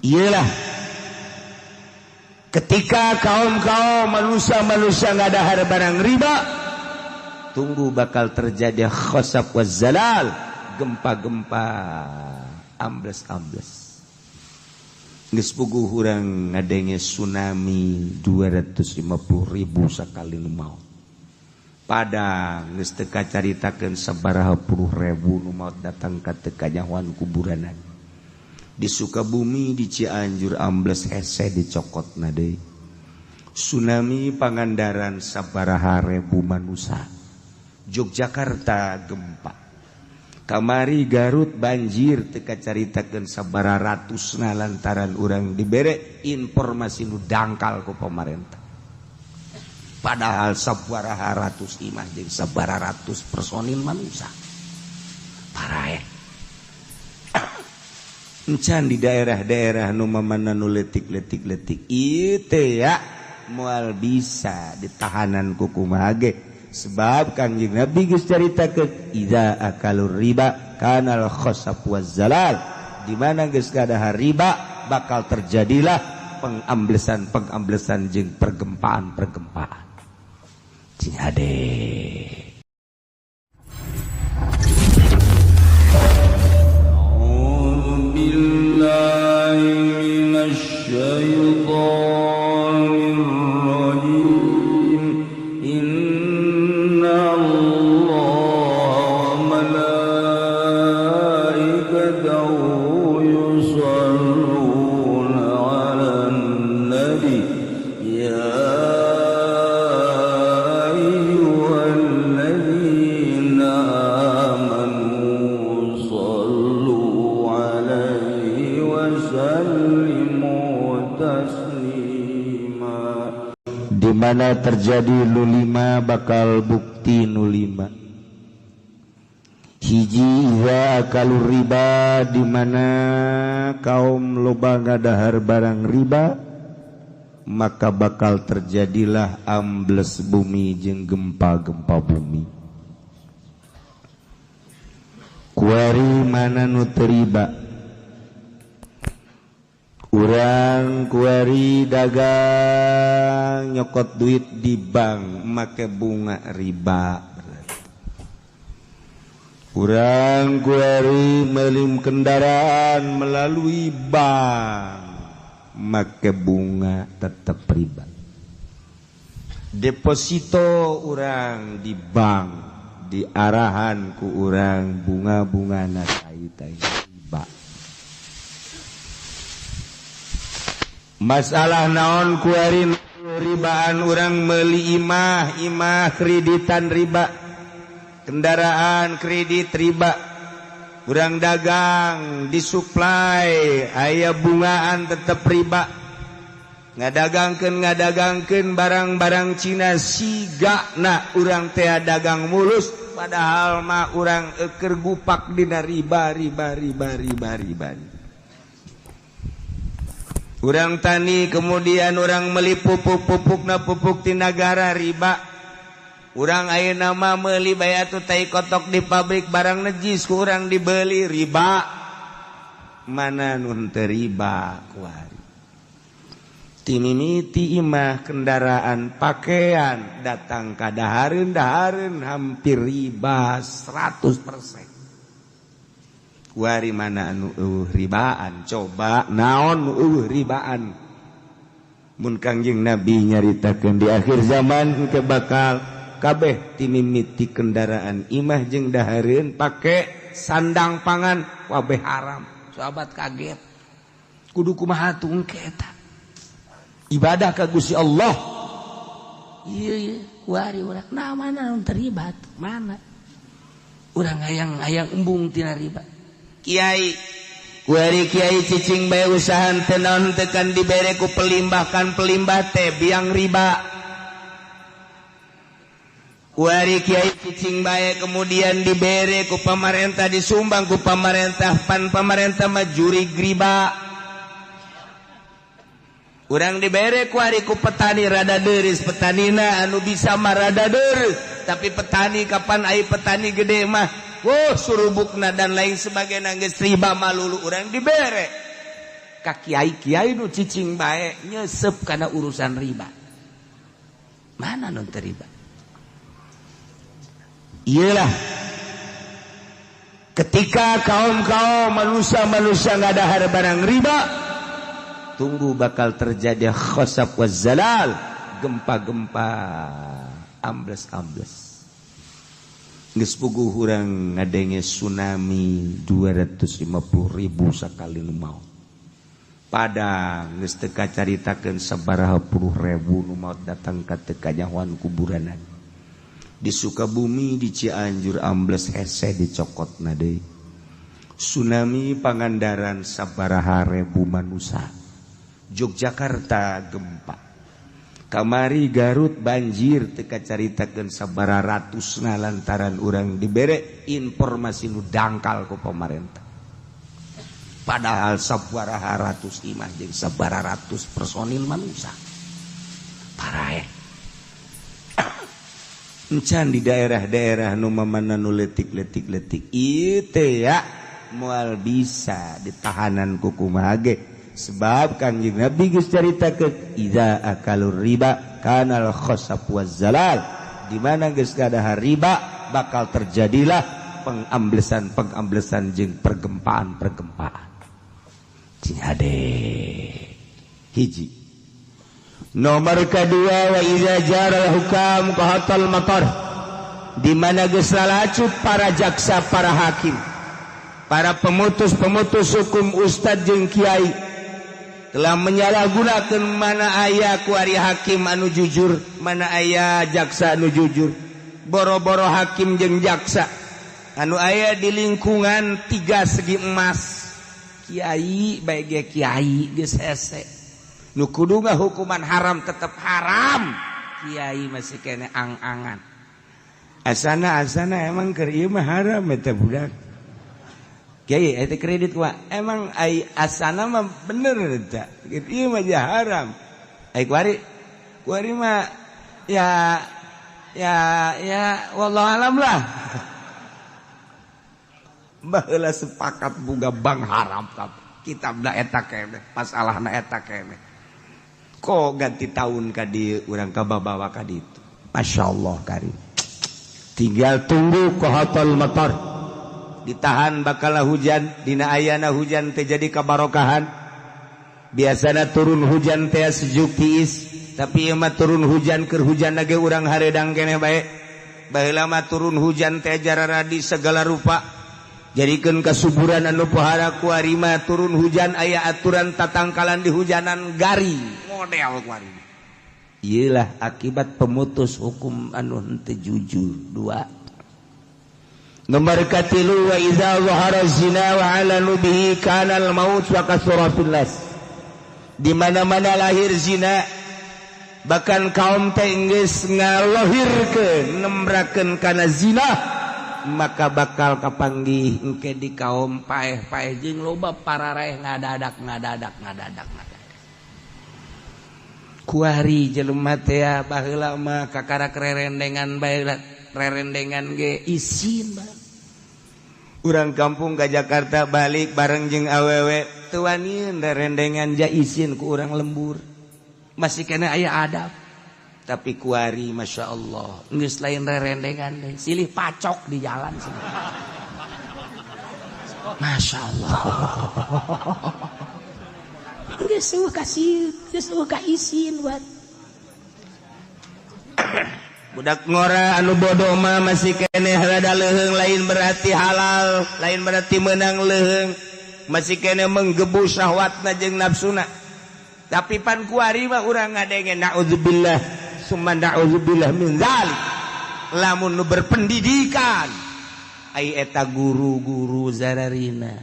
Iyalah ketika kaum-kaum manusia-manusia ngadahar barang riba, tunggu bakal terjadi khosab wa zalal, gempa-gempa, ambles-ambles. Geus puguh urang ngadenge tsunami 250.000 sakali nu maot. Padang geus teu kacaritakeun sabaraha puluh ribu nu maot datang ka teu kanyahoan kuburanan. Di Sukabumi di Cianjur ambles hese dicokotna deui. Tsunami Pangandaran sabaraha ribu manusia. Yogyakarta gempa. Kamari Garut banjir teka caritakeun sabaraha ratusna lantaran urang dibere informasi nu dangkal ku pemerintah. Padahal sabaraha ratus imah jeung sabaraha ratus personil manusia. Parae. Encan di daerah-daerah nu mamana nu letik-letik ieu teh ya moal bisa ditahanan ku kumaha ge. Sebab Kangjeng Nabi geus caritakeun idza akalur riba kanal khosab waz zalal, di mana geus gadahar riba bakal terjadilah pengamblesan jeung pergempaan. Cing ade. A'udzu billahi minasy syaithanir rajim. Mana terjadi nulima bakal bukti nulima. Hiji iza akalur riba, di mana kaum loba ngadahar barang riba, maka bakal terjadilah ambles bumi jeung gempa-gempa bumi. Kuari mana nu teu riba? Urang kuari dagang nyokot duit di bank make bunga riba. Urang kuari melim kendaraan melalui bank make bunga tetap riba. Deposito urang di bank diarahan ku urang bunga-bungana tai-tai riba. Masalah naon kuari ribaan urang meuli imah kreditan riba, kendaraan kredit riba, urang dagang disuplai aya bungaan tetep riba, ngadagangkeun barang-barang Cina sigana urang teh dagang mulus, padahal mah urang keur gupak dina riba. Urang tani kemudian urang meuli pupuk-pupukna pupuk ti nagara riba. Urang ayeuna mah meuli bayatu tai kotok di pabrik barang najis ku urang dibeli riba. Mana nun teu riba kuari. Timimiti imah kendaraan pakaian datang ka dahareun hampir riba 100%. Kuari mana anu ribaan, coba naon nu ribaan. Mun Kangjeng Nabi nyaritakeun di akhir zaman ke bakal kabeh timimiti kendaraan imah jeung dahareun pake sandang pangan kabeh haram. Sahabat kaget. Kudu kumaha tungke eta. Ibadah ka Gusti Allah. Ieu kuari urang nah mana nu teribat? Mana? Urang hayang embung tina riba. Kiai kuari kiai cicing bae usahan teu naon tekan dibere ku pelimbah teh biang riba. Kuari kiai cicing bae kemudian dibere ku pamarentah, disumbang ku pamarentah, pan pamarentah mah juri riba. Urang dibere kuari ku petani rada deureus, petanina anu bisa mah rada deureus, tapi petani kapan ai petani gede mah surubukna dan lain sebagainya geus riba malulu urang dibere. ka kiai-kiai nu cicing bae nyesep kana urusan riba. Mana nu teu riba? Iyalah ketika kaum-kaum manusia ngadahar barang riba, tunggu bakal terjadi khasaf wazzalal, gempa-gempa, ambles-ambles. Geus puguh urang ngadenge tsunami 250.000 sakali nu maot. Padang geus teu kacaritakeun sabaraha puluh ribu nu maot datang ka teu kanyahoan kuburanan. Di Sukabumi di Cianjur ambles hese dicokotna deui. Tsunami Pangandaran sabaraha ribu manusia. Yogyakarta gempa. Kamari Garut banjir teka caritakeun sabaraha ratusna lantaran urang dibere informasi nu dangkal ku pemerintah. Padahal sabaraha ratus imah jeung sabaraha ratus personil manusia. Parah. Encan di daerah-daerah nu mamana nu letik ieu teh ya moal bisa ditahanan ku kumaha ge. Sebab Kangjeng Nabi geus caritakeun idza akalur riba kanal khasaf wazzalal, di mana geus gadahar riba bakal terjadilah pengamblesan jeung pergempaan. Cing hade hiji. Nomor kedua, wa idza jaral hukam qahatal matar, di mana geus lalacut para jaksa, para hakim, para pemutus hukum, ustad jeung kiai telah menyalahgunakan mana aya ku ari hakim anu jujur, mana aya jaksa anu jujur. Boro-boro hakim jeung jaksa anu aya di lingkungan 3 segi emas. Kiai bae ge kiai geus hese. Nu kudu hukuman haram tetep haram. Kiai masih kene ang-angan. Asana emang keur ieu mah haram eta budak. Kiai eta kredit wa emang ai asana mah bener eta. Ieu mah haram. Ai kuari mah ya wallahu alam lah. Baheula sepakat boga bang haram kitabna eta keneh, masalahna eta keneh. Kok ganti tahun ka dieu urang kababawa ka ditu. Masyaallah karim. Tinggal tunggu qahatal matar. Ditahan bakal hujan, dina ayana hujan teh jadi kabarokahan. Biasana turun hujan teh sejuk tiis, tapi ieu mah turun hujan keur hujan ge urang hareudang keneh bae. Baheula mah turun hujan teh jararadi segala rupa. Jadikeun kasuburan anu pohara kuari mah turun hujan aya aturan tatangkalan di hujanan garing model kuari. Ieulah akibat pemutus hukum anu henteu jujur. 2. Nomor katilu, wa idza zahara zina wa 'alanu bihi kana al-maut wa kasra fillas. Di mana-mana lahir zina, bahkan kaum teh geus ngalohirkeun nembrakeun kana zina, maka bakal kapanggih engke di kaum paeh-paeh jeung loba parareh ngadadak. Kuari jelema teh baheula mah kakara rerendengan bae, rerendengan ge isin bae. Urang kampung ka Jakarta balik bareng jeung awewe teu wani rerendengan ja isin ku urang lembur. Masih kena aya adab. Tapi kuari Masya Allah geus lain rerendengan deh, silih pacok di jalan sini. Masya Allah. Geus ka isin buat budak ngora anu bodoh mah masih keneh rada leuheung, lain berarti halal, lain berarti menang leuheung, masih keneh menggebu syahwatna jeung nafsuna. Tapi pan kuari mah urang ngadenge naudzubillah summa naudzubillah min dzalik. Lamun nu berpendidikan ai eta guru-guru zararina,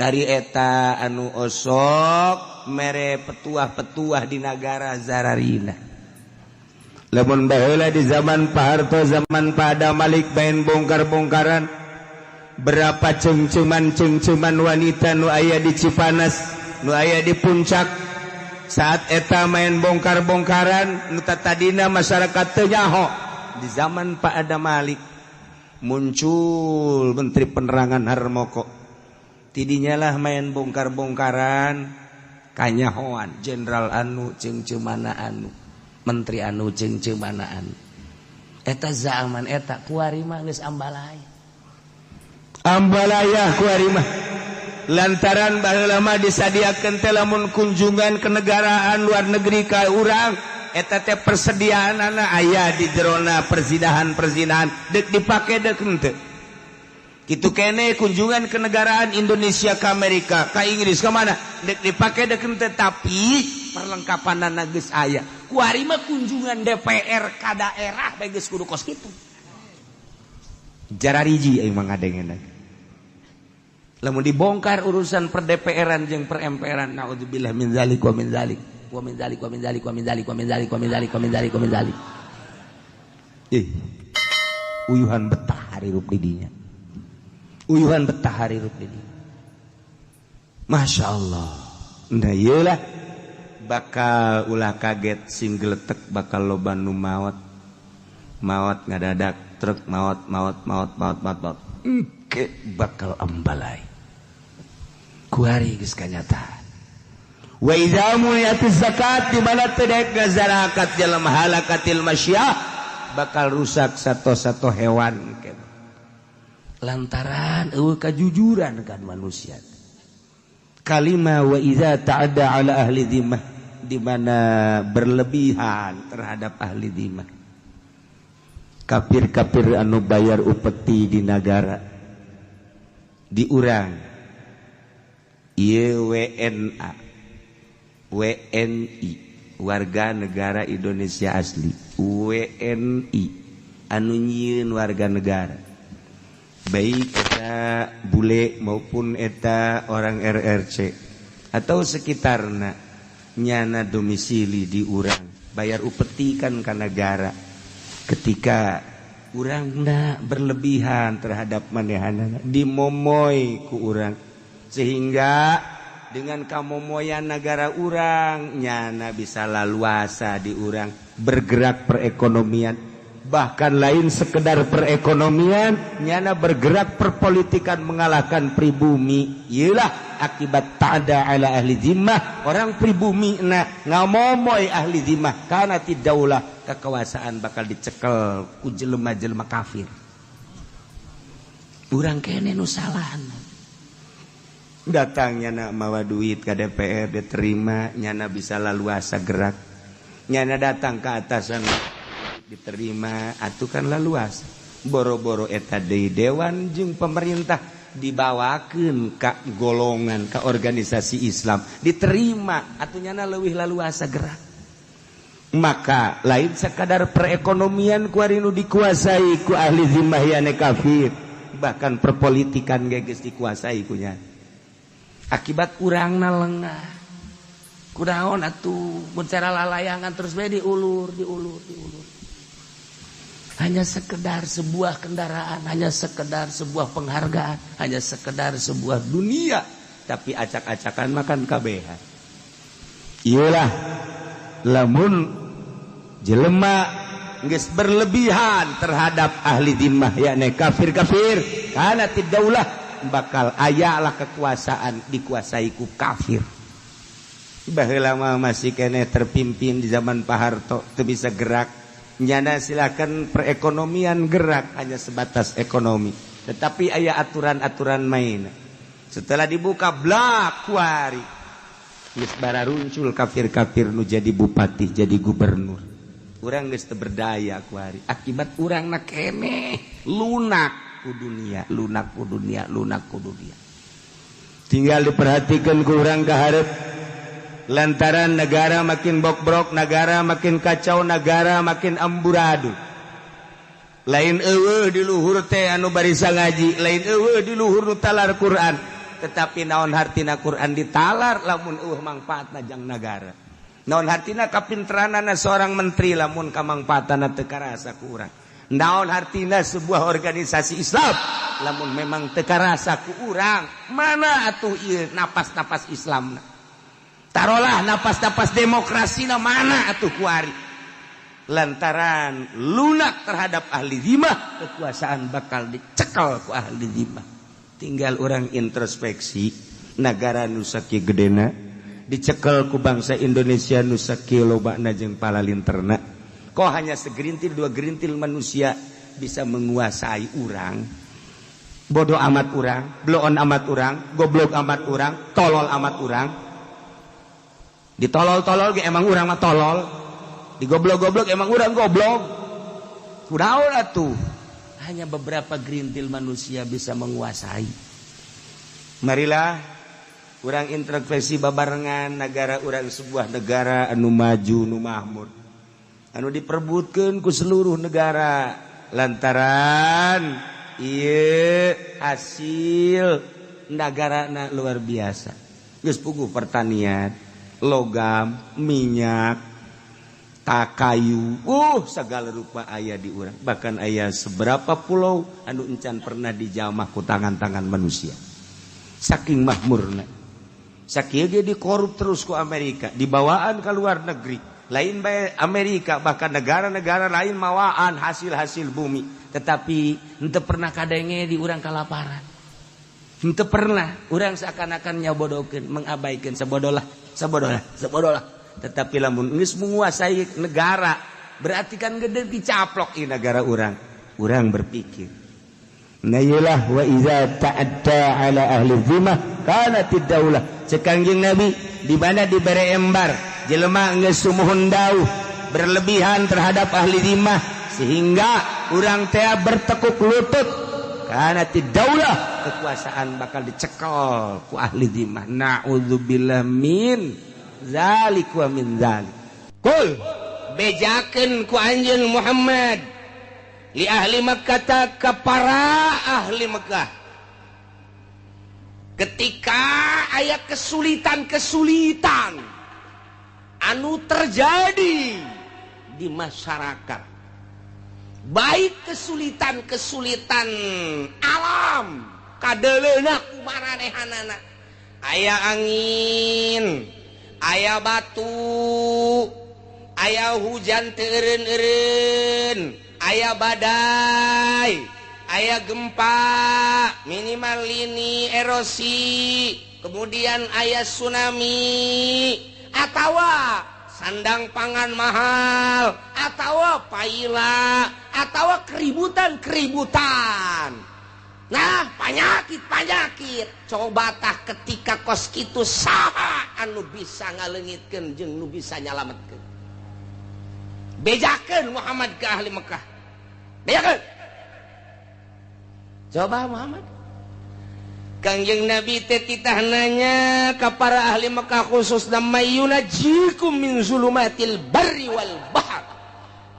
ari eta anu osok mere petuah-petuah di negara zararina. Lamun baheula di zaman Pak Harto, zaman Pak Adam Malik main bongkar-bongkaran, berapa cengceman wanita nu aya di Cipanas, nu aya di puncak. Saat eta main bongkar-bongkaran, nu tadina masyarakat teu nyaho. Di zaman Pak Adam Malik muncul Menteri Penerangan Harmoko. tidinyalah main bongkar-bongkaran kanyahoan jenderal anu cengcemana anu menteri anu cengcemana anu eta zaman eta kuari mah geus ambalaya kuari mah lantaran baheula mah disadiakeun teh lamun kunjungan ke negaraan luar negeri ka urang eta teh persediaanna aya di jerona perzinahan dek dipake dek henteu kitu kene kunjungan ke negaraan Indonesia ke Amerika ke Inggris ke mana dek dipake dek henteu tapi perlengkapanna geus aya kuari mah kunjungan DPR ka daerah bae geus kudu kos kitu jarariji aing mah ngadengeun lamun dibongkar urusan per DPR-an jeung per MPR-an naudzubillah min zalik wa min zalik wa min zalik wa min zalik wa min zalik wa min zalik wa min zalik wa min zalik wa min zalik uyuhan betah harirup di dinya uyuhan betah harirup di dinya Masya Allah nah iyalah bakal ulah kaget sing geletek bakal loba nu maot ngadadak truk maot ke bakal ambalai kuari geus kanyataan wa idza mu'iyatiz zakat di mana teu daek zakat dalam halakatil masyah bakal rusak sato-sato hewan lantaran eueuh kajujuran kan manusia kalimah wa idza ta'adda ala ahli dhimmah di mana berlebihan terhadap ahli dhimmah kafir-kafir anu bayar upeti di negara di urang ieu WNI warga negara Indonesia asli WNI anu nyieun warga negara baik eta bule maupun eta orang RRC atau sekitarna nyana domisili di urang bayar upeti kan ka negara ketika urangna berlebihan terhadap manehanana dimomoy ku urang sehingga dengan kamomoyan negara urang nyana bisa laluasa di urang bergerak perekonomian bahkan lain sekedar perekonomian nyana bergerak perpolitikan mengalahkan pribumi iyalah akibat ta'ada ala ahli zimmah orang pribumi ngamomoy ahli zimmah karena tidaulah kekuasaan bakal dicekel ku jelema-jelema kafir urang kene nu salahna datangnya nak mawa duit ke DPR diterima nyana bisa laluasa gerak nyana datang ke atasan diterima atuh kan laluasa boro-boro eta deui dewan jeung pemerintah dibawakeun ka golongan ka organisasi Islam diterima atuh nyana leuwih laluasa gerak maka lain sekadar perekonomian ku ari nu dikuasai ku ahli zimmah yane kafir bahkan perpolitikan geus dikuasai ku nyana akibat urangna lengah kunaon atuh mun cara lalayangan terus bae diulur hanya sekedar sebuah kendaraan hanya sekedar sebuah penghargaan hanya sekedar sebuah dunia tapi acak-acakan makan kabehan iyalah lamun jelema geus berlebihan terhadap ahli zimmah yakni kafir-kafir kana tidaulah bakal ayalah kekuasaan dikuasai ku kafir baheula mah masih kene terpimpin di zaman Pak Harto teu bisa gerak nyana silakan perekonomian gerak hanya sebatas ekonomi tetapi aya aturan-aturan main setelah dibuka blak kuari geus bararuncul kafir-kafir nu jadi bupati jadi gubernur urang geus teu berdaya kuari akibat urangna kene lunak ku dunia tinggal diperhatikan ku urang kaharep lantaran negara makin bok-brok negara makin kacau negara makin amburadul lain eueuh di luhur teh anu barisa ngaji lain eueuh di luhur nu talar Quran tetapi naon hartina Quran ditalar lamun eueuh mangpaatna jang negara naon hartina kapinteranana seorang menteri lamun kamangpaatana teu karasa ku urang naon artina sebuah organisasi Islam lamun memang teu karasa ku urang mana atuh ieu napas-napas Islamna tarolah napas-napas demokrasina mana atuh kuari lantaran lunak terhadap ahli zimmah kekuasaan bakal dicekel ku ahli zimmah tinggal orang introspeksi negara nusaki gedena dicekel ku bangsa Indonesia nusaki lobana jeung palalinterna kok hanya segerintil dua gerintil manusia bisa menguasai orang bodoh amat orang bloon amat orang goblok amat orang tolol amat orang ditolol-tolol ge emang orang mah tolol digoblok-goblok emang orang goblok kunaon atuh hanya beberapa gerintil manusia bisa menguasai. Marilah urang introspeksi babarengan negara urang sebuah negara anu maju nu makmur. Anu diperbutkeun ku seluruh negara lantaran ieu hasil nagarana luar biasa. Geus puguh pertanian, logam, minyak, kayu segala rupa aya di urang bahkan aya seberapa pulau anu encan pernah dijamah ku tangan-tangan manusia saking makmurna sakieu ge dikorup terus ku Amerika dibawaan ke luar negeri lain bae Amerika bahkan negara-negara lain mawaan hasil-hasil bumi tetapi henteu pernah kadenge di urang kalaparan henteu pernah urang seakan-akan nyabodokeun mengabaikan sabodolah tetapi lamun geus menguasai negara berarti kan gede dicaplok ieu negara urang berpikir nayalah wa iza ta'adda ala ahli zimmah kanat ad-daulah cekangjing Nabi di mana dibere embar jelema geus sumuhun dauh berlebihan terhadap ahli zimmah sehingga urang teh bertekuk lutut kanat ad-daulah kekuasaan bakal dicekel ku ahli zimmah naudzubillah min zalik wa min zalik kul bejakeun ku anjeun Muhammad li ahli Makkah ka para ahli Makkah ketika aya kesulitan-kesulitan anu terjadi di masyarakat baik kesulitan-kesulitan alam kadeleuna kumaranehanana aya angin aya batu aya hujan teu eureun-eureun aya badai aya gempa minimal lini erosi kemudian aya tsunami atawa sandang pangan mahal atawa paila atawa keributan nah penyakit coba tah ketika kos kitu saha anu bisa ngaleungitkeun jeung nu bisa nyalametkeun bejakeun Muhammad ke ahli Mekah bejakeun coba Muhammad Kangjeng Nabi teh titah nanya ka para ahli Mekah khususna mayyunajikum min zulumatil barri wal bahr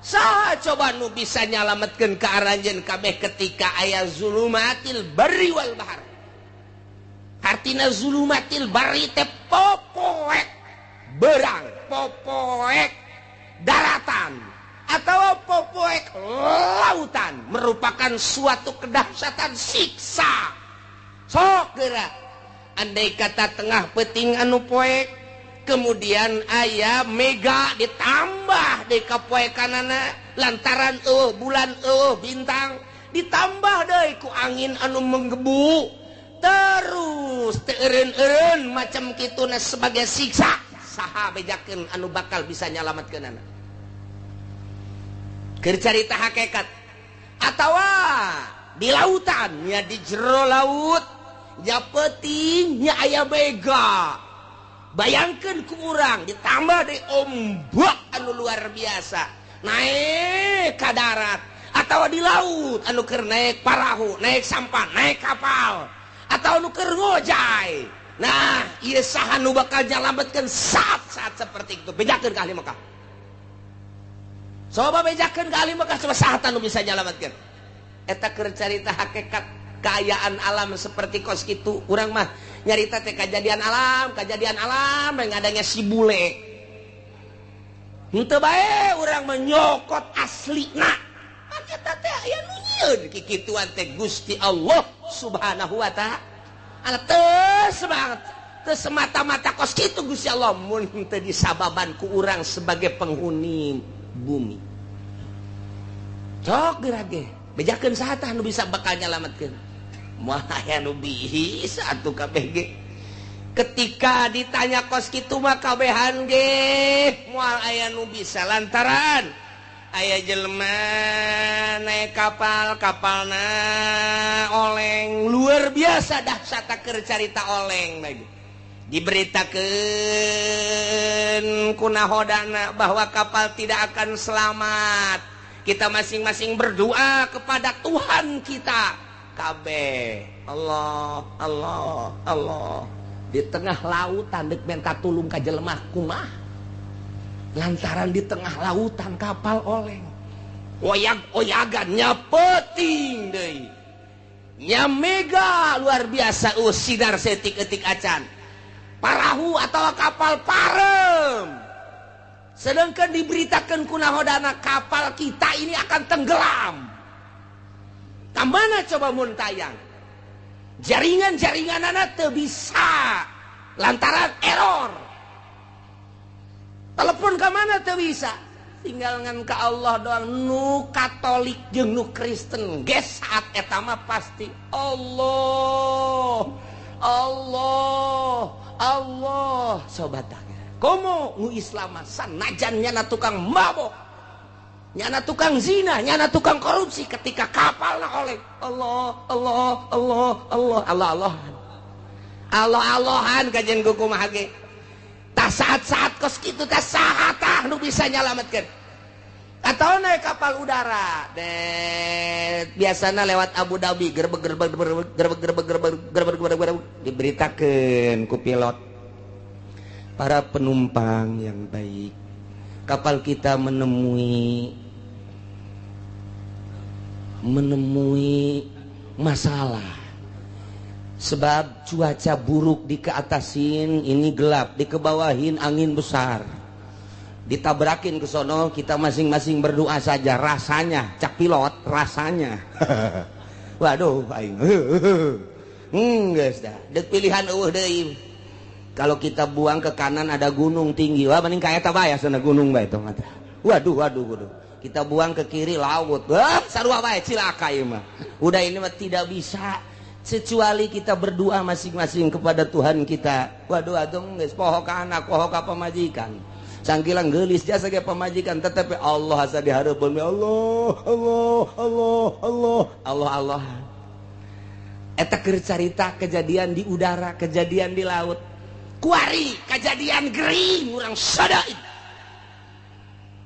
saha coba nu bisa nyalametkeun ka aranjeun kabeh ketika aya zulumatil barri wal bahr artina zulumatil barri teh popoek berang popoek daratan atau popoek lautan merupakan suatu kedahsyatan siksa sok geura andai kata tengah peuting anu poek kemudian aya mega ditambah deui ka poekanana lantaran bulan bintang ditambah deui ku angin anu menggebu terus teu eureun-eureun macam kituna sebagai siksa saha bejakeun anu bakal bisa nyalametkeunana keur carita hakikat atawa di lautan nya di jero laut nya peuting nya aya mega bayangkeun ku urang ditambah deui ombak anu luar biasa naik ka darat atawa di laut anu keur naik parahu naik sampan naik kapal atau anu keur ngojay nah ieu saha nu bakal nyalametkeun saat-saat seperti itu bejakeun ka ahli Mekah coba bejakeun ka ahli Mekah coba saha anu bisa nyalametkeun eta keur carita hakikat kaayaan alam seperti kos kitu urang mah nyarita teh kejadian alam yang adanya si bule henteu bae urang menyokot aslina eta teh aya nu nyieun kikituan teh Gusti Allah Subhanahu wa taala teu semata-mata kos kitu Gusti Allah mun teu disababan ku urang sebagai penghuni bumi cok geura ge bejakeun saha tah nu bisa bakal nyalametkeun moal aya nu bihis atuh KBG. Ketika ditanya kos kitu mah kabehan ge moal aya nu bisa lantaran aya jelema naik kapalna oleng luar biasa dahsyat keur carita oleng lagi. Diberitakeun ku nahodana bahwa kapal tidak akan selamat. Kita masing-masing berdoa kepada Tuhan kita. Kabeh Allah Allah Allah di tengah lautan deuk men katulung ka jelema kumaha? Lantaran di tengah lautan kapal oleng oyag-oyagan nyapeting deui nyamega luar biasa sidar setik-etik acan parahu atau kapal parem sedangkan diberitakan ku nahodana kapal kita ini akan tenggelam. Kamana coba mun tayang jaringan-jaringanana teu bisa lantaran error. Telepon ke mana teu bisa, tinggal ngan ka Allah doang. Nu Katolik jeung nu Kristen geus saat eta mah pasti Allah Allah Allah sobat komo nu Islam sanajan nyana tukang mabok, nyana tukang zina, nyana tukang korupsi, ketika kapalna oleh Allah Allah Allah Allah Allah Allah Allah Allahan kajen kumaha ge. Tak saat-saat kos gitu tak saha tah nu bisa nyalametkeun atau naik kapal udara biasana lewat Abu Dhabi gerbek diberitakeun ku pilot para penumpang yang baik kapal kita menemui masalah sebab cuaca buruk dikeatasin, ini gelap, dikebawahin angin besar, ditabrakin ke sono, kita masing-masing berdoa saja. Rasanya, cak pilot, rasanya waduh aing geus dah deuk pilihan eueuh deui. Kalau kita buang ke kanan ada gunung tinggi, wah mending ka eta bae sana gunung bae tong eta. Waduh kita buang ke kiri laut, wah sarua bae cilaka ieu mah. Udah ini mah tidak bisa kecuali kita berdoa masing-masing kepada Tuhan kita. Waduh adong geus poho ka anak, poho ka pamajikan. Sangkilang geulis jasa ge pamajikan tetapi Allah asa dihareupeun Allah Allah Allah Allah Allah Allah. Eta keur carita kejadian di udara, kejadian di laut. Kuari kejadian gering urang sadaid.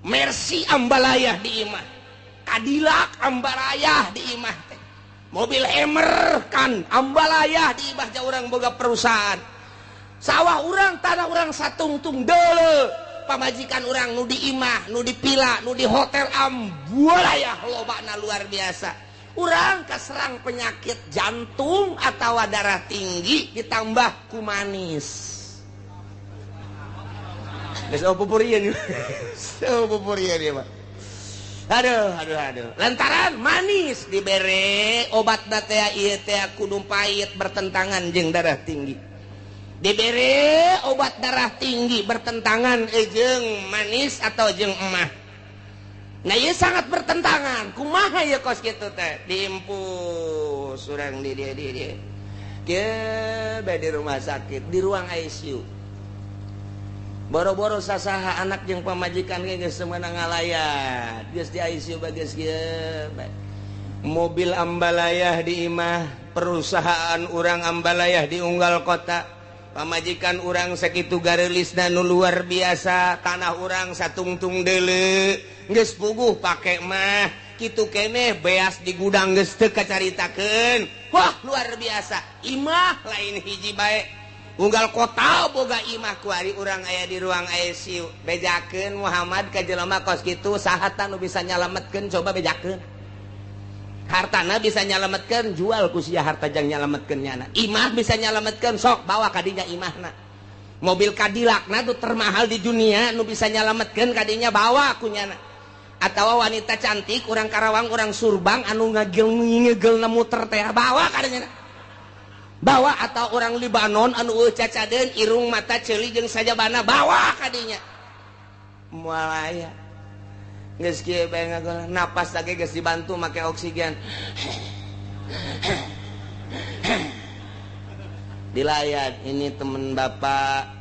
Mercy ambalayah di imah. Cadillac ambalayah di imah teh. Mobil Hammer kan ambalayah di imah ja urang boga perusahaan. Sawah urang tanah urang satungtung deuleu. Pamajikan urang nu di imah, nu di pila, nu di hotel ambalayah lobana luar biasa. Urang kaserang penyakit jantung atau darah tinggi ditambah kumanis. Geus pupurian. Pupurian ieu mah. Aduh. Lantaran manis dibere obat teh ieu teh kudu pait bertentangan jeung darah tinggi. Dibere obat darah tinggi bertentangan jeung manis atau jeung emah. Nah ieu sangat bertentangan. Kumaha ieu kos kitu teh? Diimpus urang di dia. Kieu bae di rumah sakit, di ruang ICU. Boro-boro sasaha anak jeung pamajikan ge geus semeunang ngalayat. Geus di ICU bageus kieu bae. Mobil ambalayah di imah, perusahaan urang ambalayah di unggal kota. Pamajikan urang sakitu gareulisna nu luar biasa, tanah urang satungtung deuleu. Geus puguh pake mah kitu keneh beas di gudang geus teu kacaritakeun. Wah, luar biasa. Imah lain hiji bae. Unggal kota boga imah kuari urang aya di ruang ICU. Bejakeun Muhammad ka jelema kos kitu saha nu bisa nyalametkeun coba bejakeun. Hartana bisa nyalametkeun jual ku sia harta jang nyalametkeun nyana. Imah bisa nyalametkeun sok bawa ka dinya imahna. Mobil Cadillac na tu termahal di dunia nu bisa nyalametkeun ka dinya bawa ku nyana. Atawa wanita cantik urang Karawang urang Surbang anu ngagel-ngegelna muter teh bawa ka dinya. Bawa atau orang Libanon anu cacadeun irung mata ceuli jeung sajabana bawa ka dinya. Moal aya. Geus kieu bae ngagolan napas lagi geus dibantu make oksigen. Dilayat ini temen bapak,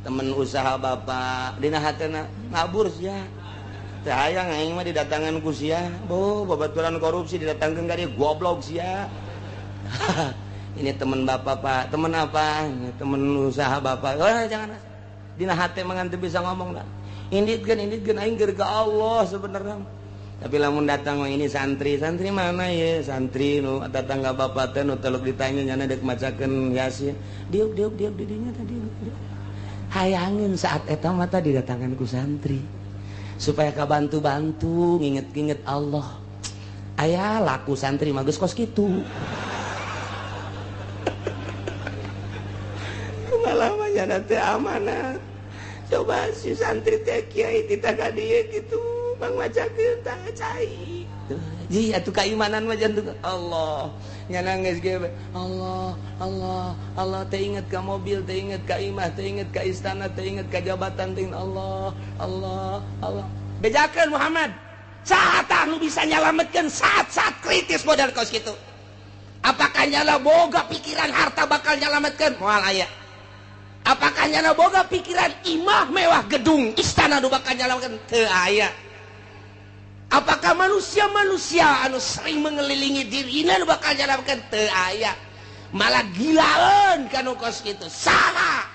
temen usaha bapak, dina hatena ngabur sia. Teu hayang aing mah didatangan ku sia. Babaturan korupsi didatangkeun ka dieu goblok sia. Ini temen bapak Pak. Temen apa? Temen usaha bapak. Oh, jangan. Dina hate mah teu bisa ngomong dah. Inditkeun aing keur ka Allah sebenarnya. Tapi lamun datang ini santri mana ya? Santri nu datang ka bapak teh nu teluk ditanya nyana deuk macakeun yasin. Diuk didinya tadi. Hayangin saat eta mah tadi didatangan ku santri. Supaya kabantu-bantu nginget-nginget Allah. Aya laku santri mah geus kos kitu. Kumaha nyana teh amanat. Coba si santri teh kiai tita ka dieu kitu. Bang macakeun tah cai. Ji atuh keimanan mah jantung Allah. Nyana geus ge Allah teh inget ka mobil, teh inget ka imah, teh inget ka istana, teh inget ka jabatan, teh Allah. Bejakeun Muhammad. Saat anu bisa nyalametkeun saat-saat kritis modal kaos kitu. Apakah nyana boga pikiran harta bakal nyalametkeun? Moal aya. Apakah nyana boga pikiran imah mewah gedung istana nu bakal nyalametkeun? Teu aya. Apakah manusia anu sering mengelilingi dirina nu bakal nyalametkeun? Teu aya. Malah gilaeun kanu kos kitu. Saha?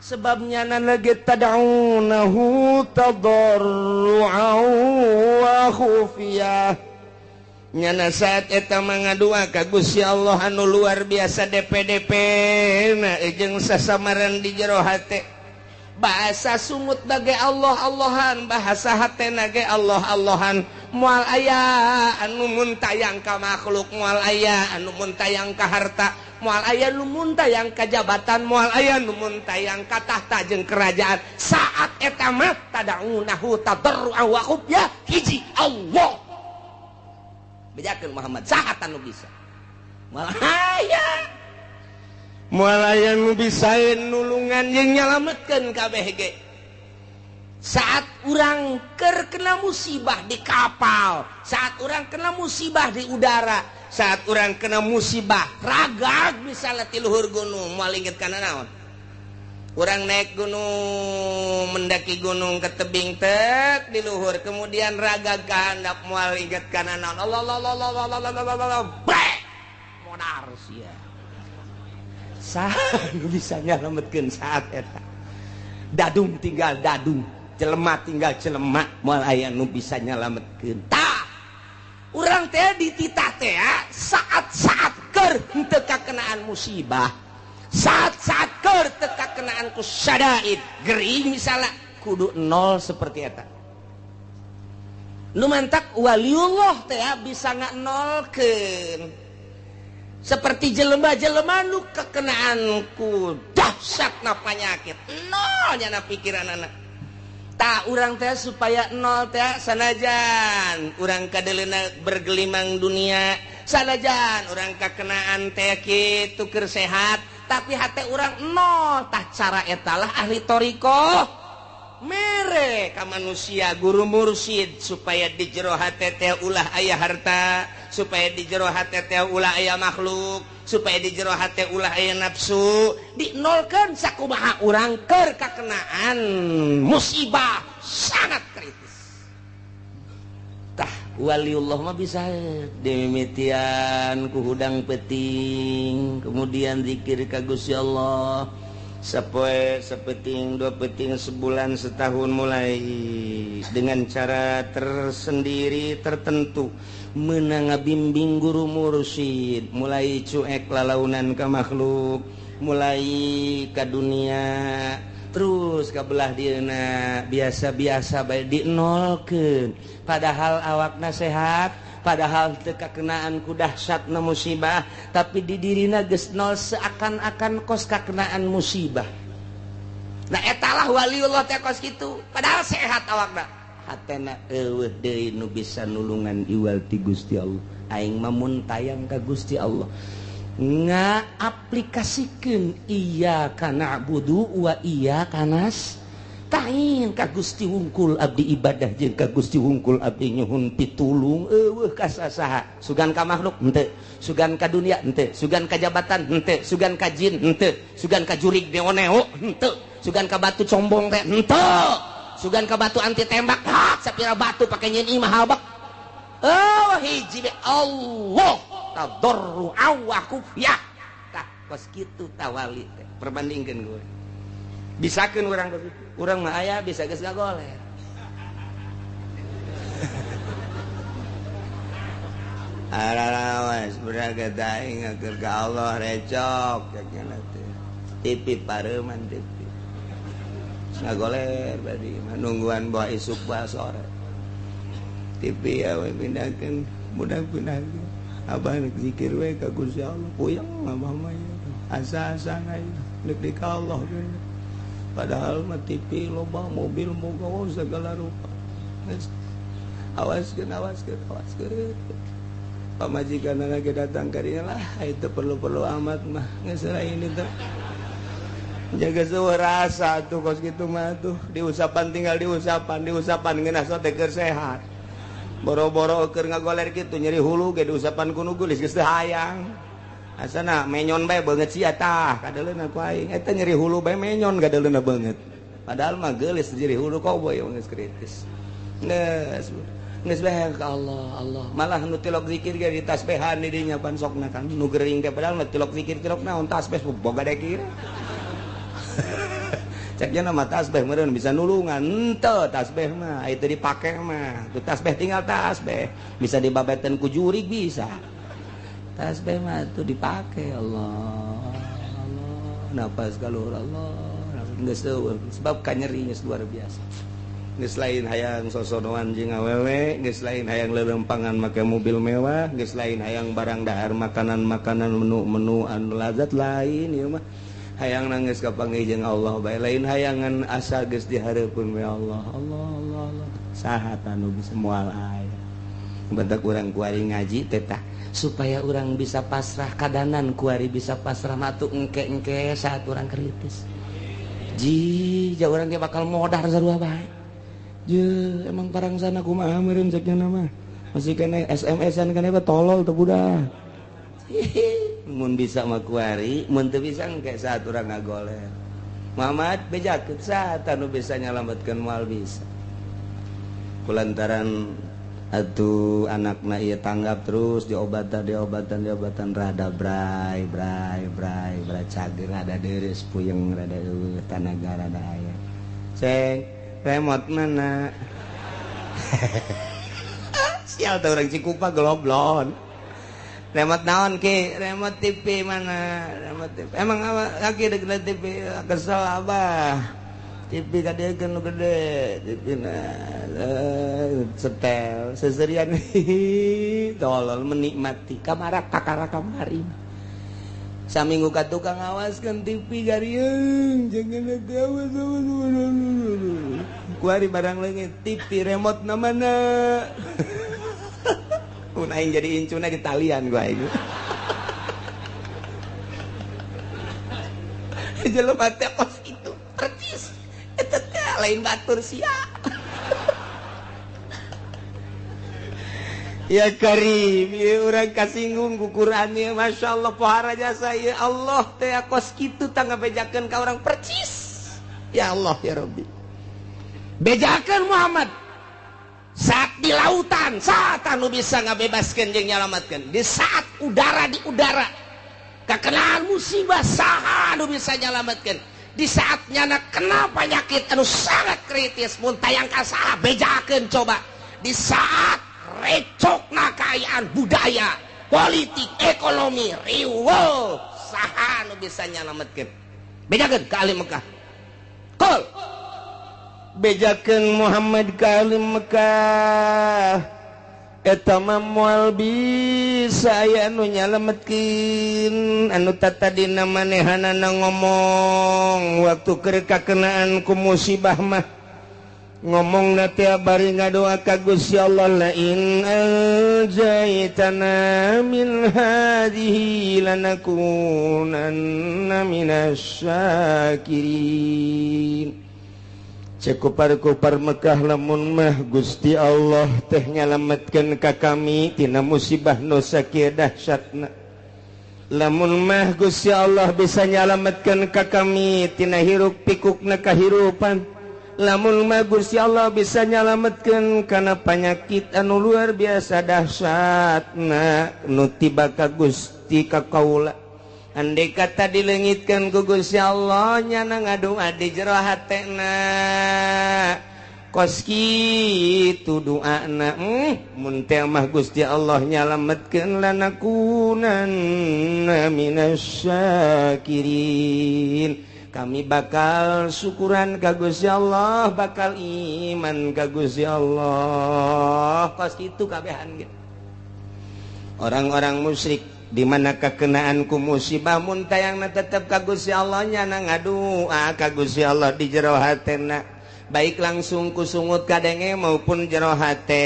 Sebabnya lagi tad'unahu tadarru'an wa khufiyah. Nyana saat eta mangadua ka Gusti Allah anu luar biasa DP na jeung sasamaran di jero hate. Bahasa sumut bage Allah-Allahan, bahasa hatena ge Allah-Allahan. Moal aya anu muntayang ka makhluk, moal aya anu muntayang ka harta, moal aya nu muntayang ka jabatan, moal aya nu muntayang ka tahta jeung kerajaan. Saat eta mah tad'unahu tadarru'an wa khufyah hiji Allah. Bejakeun Muhammad sahat anu bisa. Moal aya nu bisa nulungan jeung nyalametkeun kabeh ge. Saat urang keur kena musibah di kapal, saat urang kena musibah di udara, saat urang kena musibah ragag misalnya ti luhur gunung, moal inget kana naon? Urang naik gunung, mendaki gunung ke tebing tek di luhur, kemudian ragag ka handap moal inget kana naon? Allah modar sia. Saha nu bisa nyalametkeun saat eta? Dadung tinggal dadung, jelema tinggal jelema, moal aya nu bisa nyalametkeun. Tah. Urang teh dititah teh saat-saat keur henteu kakenaan musibah. Saat-saat keur teu kakenaan ku syadaid, gering misalnya kudu nol seperti eta. Nu mantak waliullah teh bisa nganolkeun. Seperti jelema-jelema nu kekenaan ku dahsyatna panyakit, nol nya pikiran anak. Tak urang teh supaya nol teh sanajan urang kadeleuna bergelimang dunia, sanajan urang kakenaan teh kitu keur sehat, tapi hate urang nol. Tah cara eta lah ahli toriko mere ka manusia guru mursyid supaya di jero hate teh ulah aya harta, supaya di jero hate teh ulah aya makhluk, supaya di jero hate ulah aya nafsu. Dinolkeun sakumaha urang keur kakenaan musibah sangat kritis. Tah waliullah mah bisa dimimitian ku hudang peting, kemudian zikir ka Gusti Allah sapoe sapeting dua peting sebulan setahun, mulai dengan cara tersendiri tertentu meunang ngabimbing guru mursyid, mulai cuek lalaunan ka makhluk, mulai ka dunia, terus ka belah dieuna biasa-biasa bae dinolkeun, padahal awakna sehat, padahal teu kakenaan ku dahsyatna musibah, tapi di dirina geus nol seakan-akan kos kakenaan musibah. Nah etalah waliullah teh kos kitu, padahal sehat awakna. Hatena eueuh deui nu bisa nulungan iwal ti Gusti Allah. Aing mah mun tayang ka Gusti Allah ngaaplikasikeun iyyaka na'budu wa iyyaka tain ka Gusti wungkul abdi ibadah jeung ka Gusti wungkul abdi nyuhun pitulung eueuh ka saha sugan ka makhluk henteu sugan ka dunia henteu sugan ka jabatan henteu sugan ka jin henteu sugan ka jurig neo henteu sugan ka batu combong teh henteu sugan ka batu anti tembak sapira batu pake nyeun imah habak hiji be Allah tadarru awaku ya tah kos kitu tawali teh perbandingkeun gue bisakeun urang begitu urang mah aya bisa geus gagoler arawas beraga daing keur ka Allah recok yakna teh tipi pareuman tipi ngagoler badi nungguan bawa isuk bae sore tipi ya we pindahkeun budak pindahkeun abah nek zikir we ka Gusti Allah puyeng abah mah asa-asana nek di ka Allah geuning padahal mah TV loba mobil moga segala rupa awaskeun pamajikan lagi datang kadinya lah itu perlu amat mah geus lain itu jaga sewa rasa tuh kos gitu mah tuh diusapan tinggal diusapan geuna sote keur sehat boro-boro keur ngagoler kitu nyeri hulu ge diusapan ku nu geus teu hayang asana menyon bae beungeut sia tah kadaleuna ku aing eta nyeri hulu bae menyon kadaleuna beungeut padahal mah geulis nyeri hulu koboy geus kritis geus bae ka Allah malah nu tilok zikir ge di tasbihan di dinya pan sokna kan nu gering teh padahal nu tilok zikir tilok naon tasbih boga dekir cek nya mah tasbih meureun bisa nulungan henteu tasbih mah itu dipake mah tu tasbih tinggal tasbih bisa dibabeteun ku jurig bisa tasbih mah itu dipakai Allah napas kaluhur Allah geus sebab kanyeri geus luar biasa geus lain hayang sosonoan jeung awewe geus lain hayang lelempangan make mobil mewah geus lain hayang barang dahar makanan menu anu lazat lain ieu mah hayang nangis ka panggih jeung Allah bae lain hayangan asa geus dihareupeun we Allah saha anu bisa moal aya bentak urang kuari ngaji teh tah supaya orang bisa pasrah kadanan kuari bisa pasrah matu engke saat orang kritis ja orang dia bakal modar sarua bae emang parang sana kumaha meureun cekna mah masih kena SMS-an kana tolol teu budak mun bisa mah kuari mun teu bisa engke saat urang ngagoler Muhammad bejakeun saat anu bisa nyalametkeun moal bisa kulantaran atuh anakna ieu tanggap terus diobatan rada bray cager rada deres puyeng rada tanaga rada aya ceng remote mana sial teh urang Cikupa geloblon remote naon ki remote TV mana remote TV emang lagi deket TV kesel abah TV kadekeun nu gede TV na setel seserian tolol menikmati kamara kakara kamari saminggu ka tukang awaskeun TV garieung jangan awas kuari barang leungit TV remote na mana mun aing jadi incuna di talian gua aing jelema teh kos itu percis eta teh lain batur sia ya Karim ya urang kasinggung ku Quran ya masyaallah pohara jasa ya Allah teh kos kitu tangga bejakeun ka urang percis ya Allah ya Rabbi bejakeun Muhammad saat di lautan saat anu bisa ngabebaskeun jeung nyalametkeun di saat udara di udara kakenaan musibah saha anu bisa nyalametkeun di saat nyana kena penyakit anu sangat kritis mun tayang ka saha bejakeun coba di saat recokna kaayaan budaya politik ekonomi riweuh saha anu bisa nyalametkeun bejakeun ka ahli Mekah qul bejakeun Muhammad ka ahli Mekah eta mah moal bisa aya anu nyalametkeun anu tatadina manehanana ngomong waktu keur kakenaan ku musibah mah ngomongna teh bari ngadoa ka Gusti Allah la in anjaitana min hadhihi lanakunanna minasy syakirin cekupar-kupar Mekah lamun mah Gusti Allah teh nyalametkeun ka kami tina musibah nu sakieu dahsyatna. Lamun mah Gusti Allah bisa nyalametkeun ka kami tina hiruk pikukna kahirupan. Lamun mah Gusti Allah bisa nyalametkeun kana panyakit anu luar biasa dahsyatna nu tiba ka Gusti ka kaula. Andai kata dileungitkeun ku Gusti Allah nyana ngadoa di jero hatena. Kos kitu doana mun teh mah Gusti Allah nyalametkeun lanakunanna minasyakirin. Kami bakal syukuran ka Gusti Allah, bakal iman ka Gusti Allah. Kos kitu kabehan gitu. Orang-orang musyrik di mana kekenaan ku musibah mun tayangna tetep ka Gusti Allah nyana ngadoa ka Gusti Allah di jero hatena, baik langsung ku sungut kadenge maupun jero hate.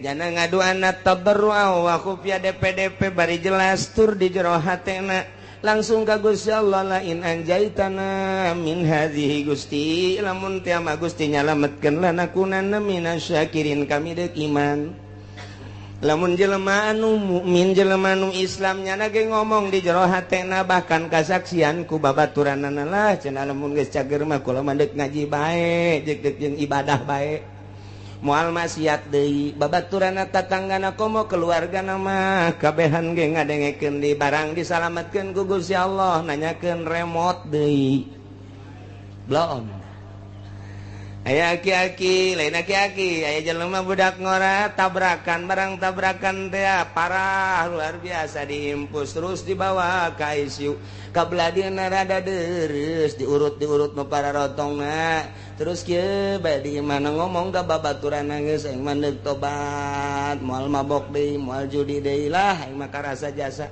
Jana ngadoana tabarrua wa khufya DP bari jelas tur di jero hatena. Langsung ka Gusti Allah lain anjaitana min hadhihi Gusti lamun teh mah Gusti nyalametkeun lanakunanna minasyakirin kami deuk iman. Lamun jelema anu mukmin jelema anu Islam nyana ge ngomong di jero hatena bahkan kasaksian ku babaturanana lah cenah lamun geus cager mah kula mah deuk ngaji bae deuk jeung ibadah bae. Moal maksiat deui babaturanna tatanggana komo keluargana mah kabehan ge ngadengekeun di barang disalametkeun ku Gusti Allah nanyakeun remote deui. Bloon. Aya aki-aki, lain aki-aki, aya jelema budak ngora tabrakan barang tabrakan teh parah luar biasa diimpus terus dibawa ka ICU. Kabladieuna rada deres diurut nu pararotongna. Terus kieu bade mana ngomong ka babaturanna geus aing mah deuk tobat, moal mabok deui, moal judi deui lah aing mah karasa jasa.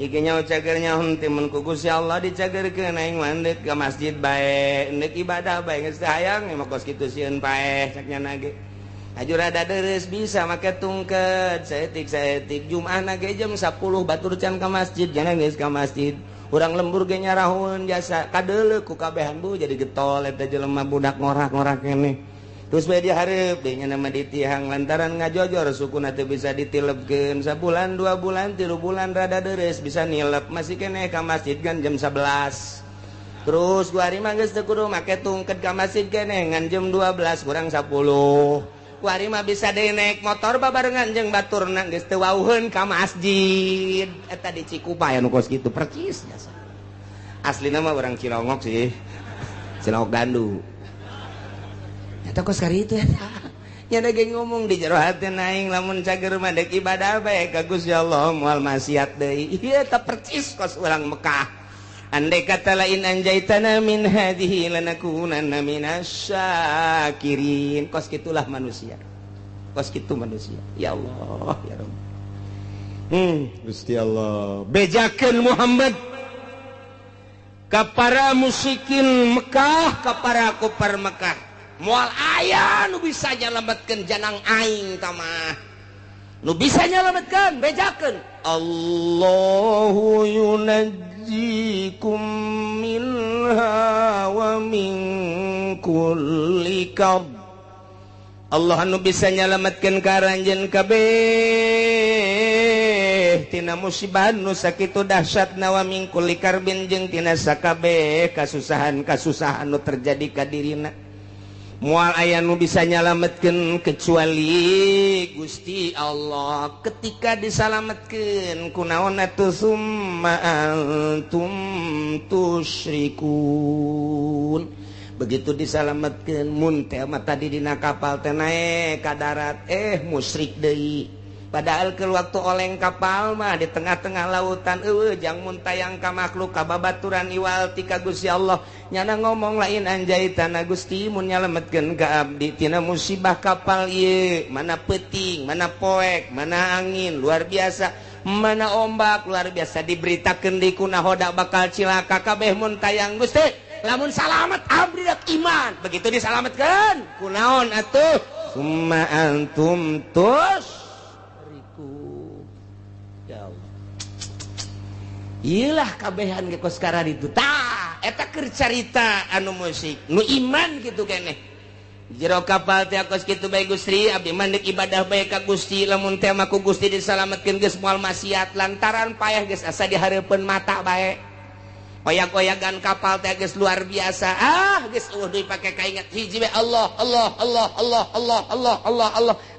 Iki nyaho cager nyaho teh mun ku Gusti Allah dicagerkeun aing mah deuk ka masjid bae, deuk ibadah bae geus teh hayang mah kos kitu sieun paeh cak nyana ge. Aju rada deres bisa make tungket saeutik Jumaahna ge jam 10 batur can ka masjid, jangan geus ka masjid. Urang lembur ge nyarahun jasa kadeuleu ku kabehan bu jadi getol eta jelema budak ngorak-ngorak keneh. Terus bae dihareup deui nya nama ditihang lantaran ngajojor sukuna teu bisa ditilepkeun sabulan 2 bulan 3 bulan rada deres bisa nilep masih keneh ka masjid kan jam 11. Terus gua hari mah geus teu kudu make tungket ka masjid keneh ngan jam 12 kurang 10. Kuari mah bisa deui naik motor babarengan jeung baturna geus teu wauheun ka masjid. Eta di Cikupa anu kos kitu percis jasa. Aslina mah urang Cilongok sih. Cilongok Gandu. Eta kos kari itu eta. Nya da ge ngomong di jero hatena aing lamun cager mah deuk ibadah bae ka Gusti Allah moal maksiat deui. Ieu eta percis kos urang Mekah. Andai kata lain anjaitana min hadhihi lanakunanna minasyakirin. Kos kitulah manusia. Kos kitu manusia. Ya Allah, ya Rabb. Gusti Allah bejakeun Muhammad ka para musyrikin Mekah, ka para kufar Mekah. Moal aya nu bisa nyalametkeun janang aing tamah. Nu bisa nyalametkeun bejakeun. Allahu yunajjikum minha wa min kulli kab. Allah anu bisa nyalametkeun ka ranjeun kabeh tina musibah nu sakitu dahsyatna wa min kulli karbin jeung tina sakabeh kasusahan nu terjadi ka dirina. Moal aya nu bisa nyalametkeun kecuali Gusti Allah. Ketika disalametkeun kunaon atuh summa antum tusyrikun. Begitu disalametkeun mun teh mah tadi dina kapal teh naek ka darat musyrik deui. Padahal ke waktu oleng kapal mah di tengah-tengah lautan jang mun tayang ka makhluk ka babaturan iwal ti ka Gusti Allah nyana ngomong lain anjaitana Gusti mun nyalametkeun ka abdi tina musibah kapal ieu mana peuting mana poek mana angin luar biasa mana ombak luar biasa diberitakeun di kunahoda bakal cilaka kabeh mun tayang Gusti lamun salamet abdi dak iman begitu disalametkeun kunaon atuh summa antum iyalah kabehan ge kos karari itu tah eta keur carita anu musik nu iman gitu keneh jero kapal teh kos kitu bae Gusti abdi mandek ibadah bae ka Gusti lamun teh mah ku Gusti disalametkeun geus moal maksiat lantaran payah geus asa dihareupeun mata bae oyak-oyagan kapal teh geus luar biasa geus deui pake kaingat hiji we Allah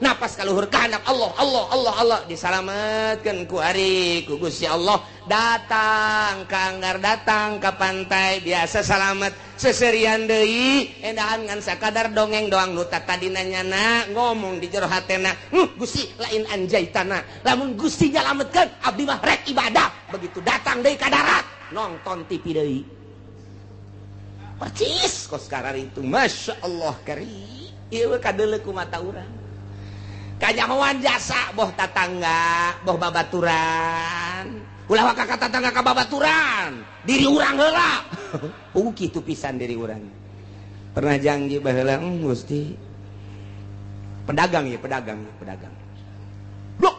napas ka luhur kahandap Allah disalametkeun ku ari ku Gusti Allah datang ka anggar datang ka pantai biasa salamet seserian deui endahan ngan sakadar dongeng doang nu tadina nyana ngomong di jero hatena Gusti lain anjaitana lamun Gusti nyalametkeun abdi mah rek ibadah begitu datang deui ka darat nonton TV deui percis kos karar itu Masya Allah kari ieu kadeuleu ku mata urang kanyahoan jasa boh tatangga boh babaturan ulah waka ka tatangga ka babaturan diri urang heula kitu pisan diri urang pernah janji baheula Gusti pedagang blok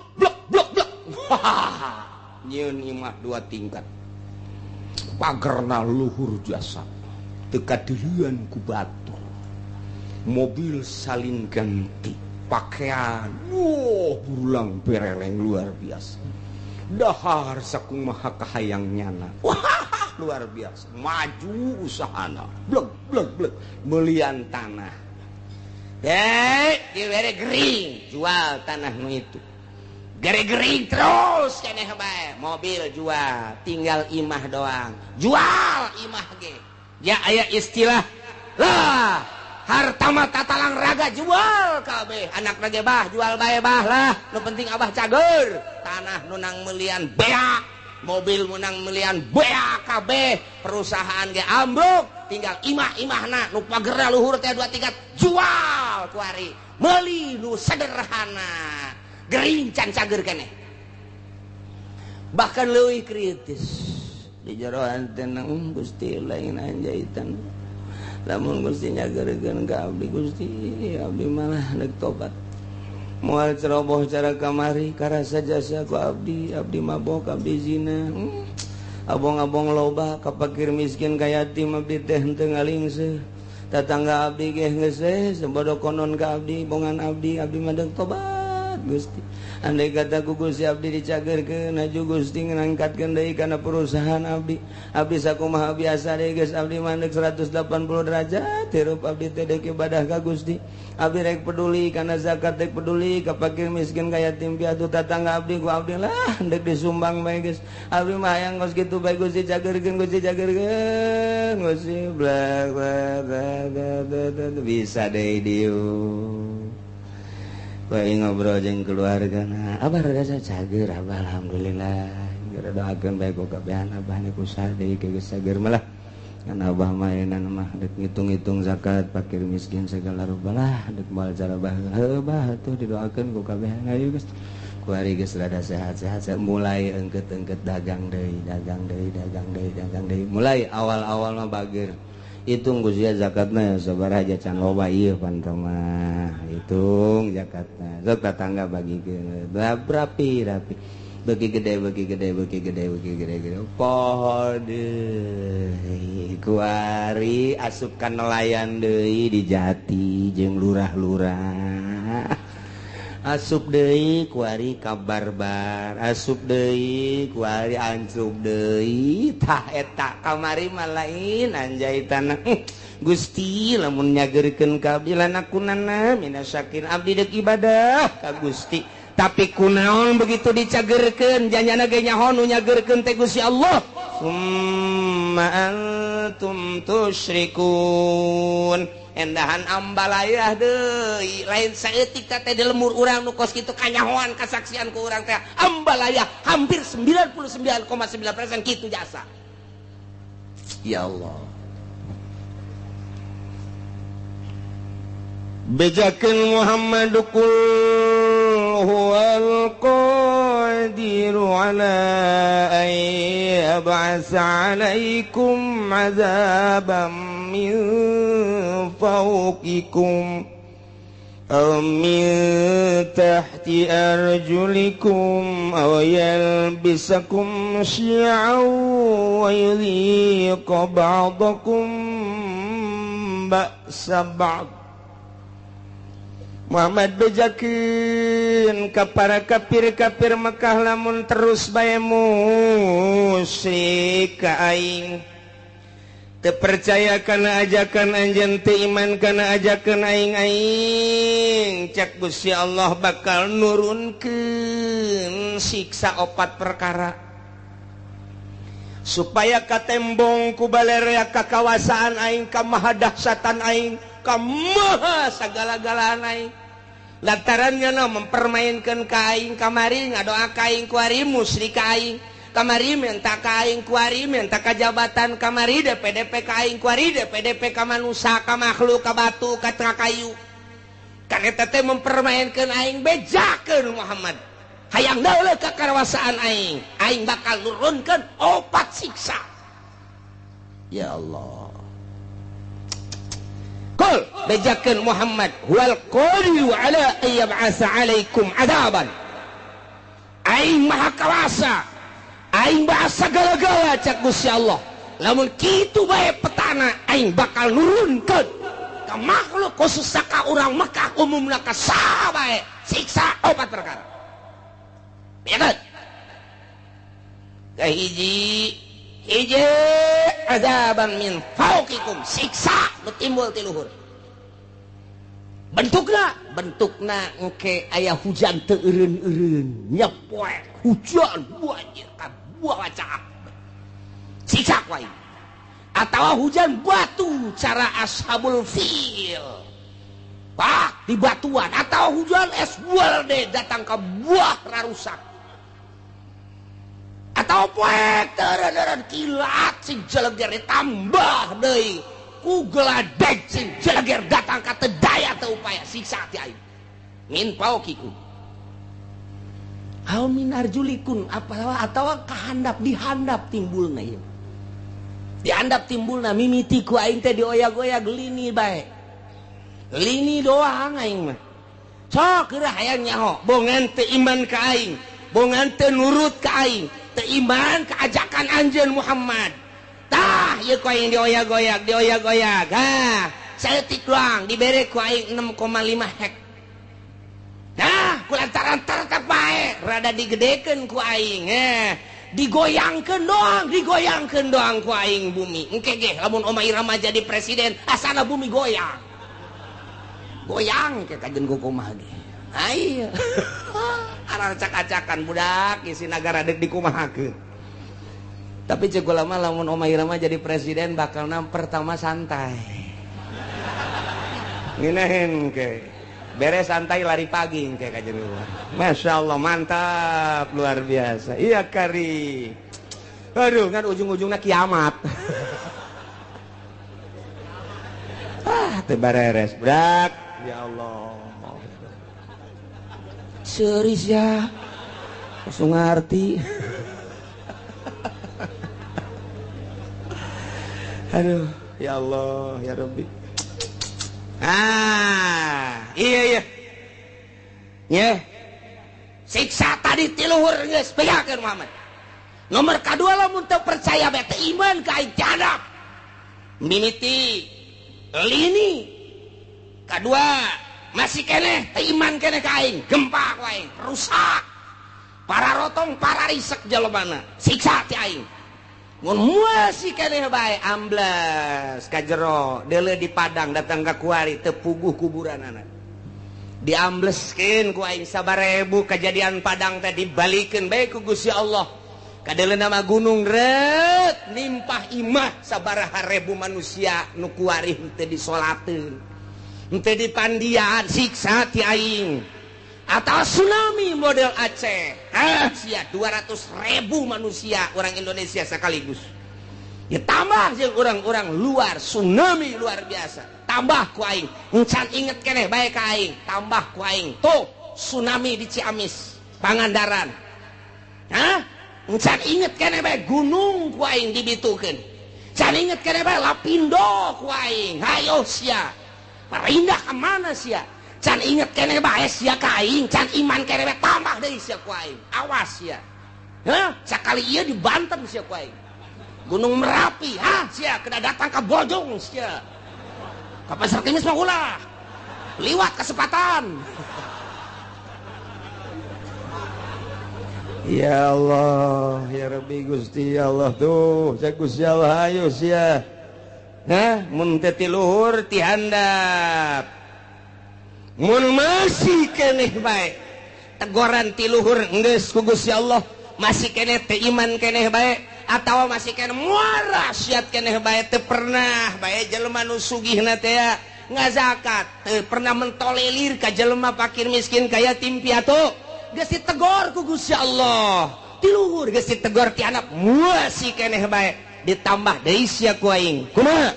nyieun imah 2 tingkat pagerna luhur jasa teka dilian ku batu mobil salin ganti pakaian burulang bereleng luar biasa dahar sakumaha kahayang nyana luar biasa maju usahana blek belian tanah dibere gering jual tanah nu itu gering terus keneh bae mobil jual tinggal imah doang jual imah ge ya aya istilah lah harta mah tatalang raga jual kabeh anak rage bah jual bae bah lah nu penting abah cager tanah nu nang melian beak mobil menang melian beak kabeh perusahaan ge ambruk tinggal imah-imahna nu pagerna luhur teh 2 tingkat jual ku ari meuli nu sederhana gering can cager keneh bahkan leuwih kritis di jero antena Gusti lain anjaitan lamun Gusti nyageurkeun ka abdi Gusti abdi malah deuk tobat moal ceroboh cara kamari karasa jasa ku abdi mabok abdi zina abong-abong loba ka fakir miskin ka yatim abdi teh henteu ngalingseuh tatangga abdi ge geus sebodo konon ka abdi bongan abdi mah deuk tobat Gusti andai kata ku Gusti abdi dicagerkeun aju Gusti ngangkatkeun deui kana perusahaan abdi sakumaha biasa deui geus abdi mandeg 180 derajat hirup abdi teh deuk ibadah ka Gusti abdi rek peduli kana zakat rek peduli ka fakir miskin ka yatim piatu tatangga abdi ku abdi lah deuk disumbang bae geus abdi mah hayang geus kitu bae Gusti cagerkeun Gusti blak bisa deui dieu bae ngobrol jeung keluargana abah rada cager abah alhamdulillah geura doakeun bae ku kabehan abah ni kusaha deui geus cager mah lah kan abah mainan mah deuk ngitung-ngitung zakat fakir miskin segala rupa lah deuk moal cara bah atuh didoakeun ku kabehan ayo geus ku ari geus rada sehat-sehat mulai engkeut-engkeut dagang deui mulai awal-awal mah bager hitung Gusti zakatna sabaraha can loba ieu pantau mah hitung zakatna sok tatangga bagikeun rapi bagi gede poho deui kuari asup ka nelayan deui di Jati jeung lurah-lurah asup deui kuari ka barbar asup deui kuari ancub deui tah eta kamari mah lain anjaitanna Gusti lamun nyageurkeun ka abdi lanakunana minasyakin abdi deuk ibadah ka Gusti tapi kunaon begitu dicageurkeun janjana ge nyaho nu nyageurkeun teh Gusti Allah summa antum tusyrikun endahan ambalayah deui lain saeutik teh di lemur urang nu kos kitu kanyahoan kasaksian ku urang teh ambalayah hampir 99,9% kitu jasa ya Allah bejakeun Muhammad qul huwal qadiru ala ay yab'asa 'alaikum 'adzaban min fawqikum min tahti arjulikum aw yalbisakum syi'an wa yudhiqa ba'dakum ba'sa ba'd. Muhammad bejakeun ka para kafir-kafir Mekah lamun terus bae musyrik ka aing, teu percaya kana ajakan anjeun, teu iman kana ajakan aing, cak Gusti Allah bakal nurunkeun siksa 4 perkara supaya katembong ku balerea kakawasaan aing, ka maha dahsyatan aing, ka maha sagala-galaan aing. Lantarannya mempermainkan kain kamari ngadoa kain kuari musyrik kain kamari minta kain kuari minta kajabatan kamari DPDP kain kuari DPDP ka manusia ka makhluk ka batu ka kayu kan eta teh mempermainkan aing. Bejakeun Muhammad hayang dauleuh ka karawasaan aing, aing bakal nurunkeun 4 siksa. Ya Allah, qul bejakeun Muhammad wal qadiru ala ayyab'asa alaikum adaban, aing maha kawasa, aing bahasa gala-gala cak Gusti Allah, lamun kitu bae petana aing bakal nurunkeun ka makhluk khusus ka urang Mekah umumna ka saha bae siksa 4 perkara. Bejakeun kahiji adaban min fauqikum, siksa nu timbul ti luhur. Bentukna engke aya hujan teu eureun-eureun, nyepoek hujan banjir ka buah wacaak, siksa ku aing. Atawa hujan batu cara ashabul fil, pak di batuan, atawa hujan es walde datang ka buah rarusak, atau poek teureun kilat sing jeleger ditambah deui ku geladeg sing jeleger datang ka teu daya teu upaya, siksa ti aing. Min paukikum aw min arjulikun, atawa kahandap dihandap timbulna ieu, dihandap timbulna mimiti ku aing teh dioyag-oyag lini bae, lini doang aing mah sok geura hayang nyaho bongan teu iman ka aing, bongan teu nurut ka aing, teu iman ka ajakan anjeun Muhammad. Tah ieu ku aing dioyag-oyag ha saeutik doang dibere ku aing 6,5 hek. Nah kulantaran tertek bae rada digedekeun ku aing, digoyangkeun doang ku aing bumi. Engke ge lamun Oma Irama jadi presiden asana bumi goyang ke kajen ku kumaha ge. Ayo arah acak-acakan budak isi negara dek dikumahakeun. Tapi cek lama lamun Oma Irama jadi presiden bakalna pertama santai. Nginahin ke beres santai lari pagi ke kajen luar. Masya Allah mantap luar biasa. Iya kari. Aduh kan ujung-ujungnya kiamat. Teu bareres budak. Ya Allah. Seris ya langsung ngerti. Aduh ya Allah ya Rabbi. Iya ya siksa tadi ti luhur geus bejakeun Muhammad. Nomor kadua lamun teu percaya bae teu iman ka aing cadap mimiti lini kadua masih kene iman kene ka aing, gempa ku aing rusak para rotong para risek jelebana, siksa ti aing. Mun masih kene bae amblas ka jero deuleu di padang datang ka kuari teu puguh kuburanana, diambleskeun ku aing 1000 kejadian padang teh dibalikeun bae ku Gusti Allah ka deuleu nama gunung ret nimpah imah sabaraha ribu manusia nu kuari teu disolateun, ente dipandian siksa ti aing. Atau tsunami model Aceh, sia 200.000 manusia orang Indonesia sekaligus. Ya tambah jeung orang-orang luar, tsunami luar biasa. Tambah ku aing, encan inget keneh bae ka aing, tambah ku aing. Tuh, tsunami di Ciamis, Pangandaran. Encan inget keneh bae gunung ku aing dibitukeun. Can inget keneh bae Lapindo ku aing. Hayo sia. Parindah ke mana sia? can inget kene bae sia ka aing, can iman kene bae tambah deui sia ku aing. Awas ya. Hah, sakali ieu di Banten sia ku aing. Gunung Merapi, hah sia kena datang ke Bojong sia. Ka Pasar Kemis mah ulah. Liwat kesempatan. Ya Allah, ya Rabbi Gusti Allah tuh, cek Gusti Allah ayo sia. Hah, mun teh ti luhur ti handap. Mun masih keneh bae. Teguran ti luhur geus ku Gusti Allah, masih keneh teh iman keneh bae atawa masih keneh muara siat keneh bae teu pernah bae jelema nu sugihna teh ngazakat, teu pernah mentolerir ka jelema fakir miskin kaya yatim piatu. Geus ditegor ku Gusti Allah. Ti luhur geus ditegor ti anak masih keneh bae. Ditambah deui sia ku aing. Kumaha?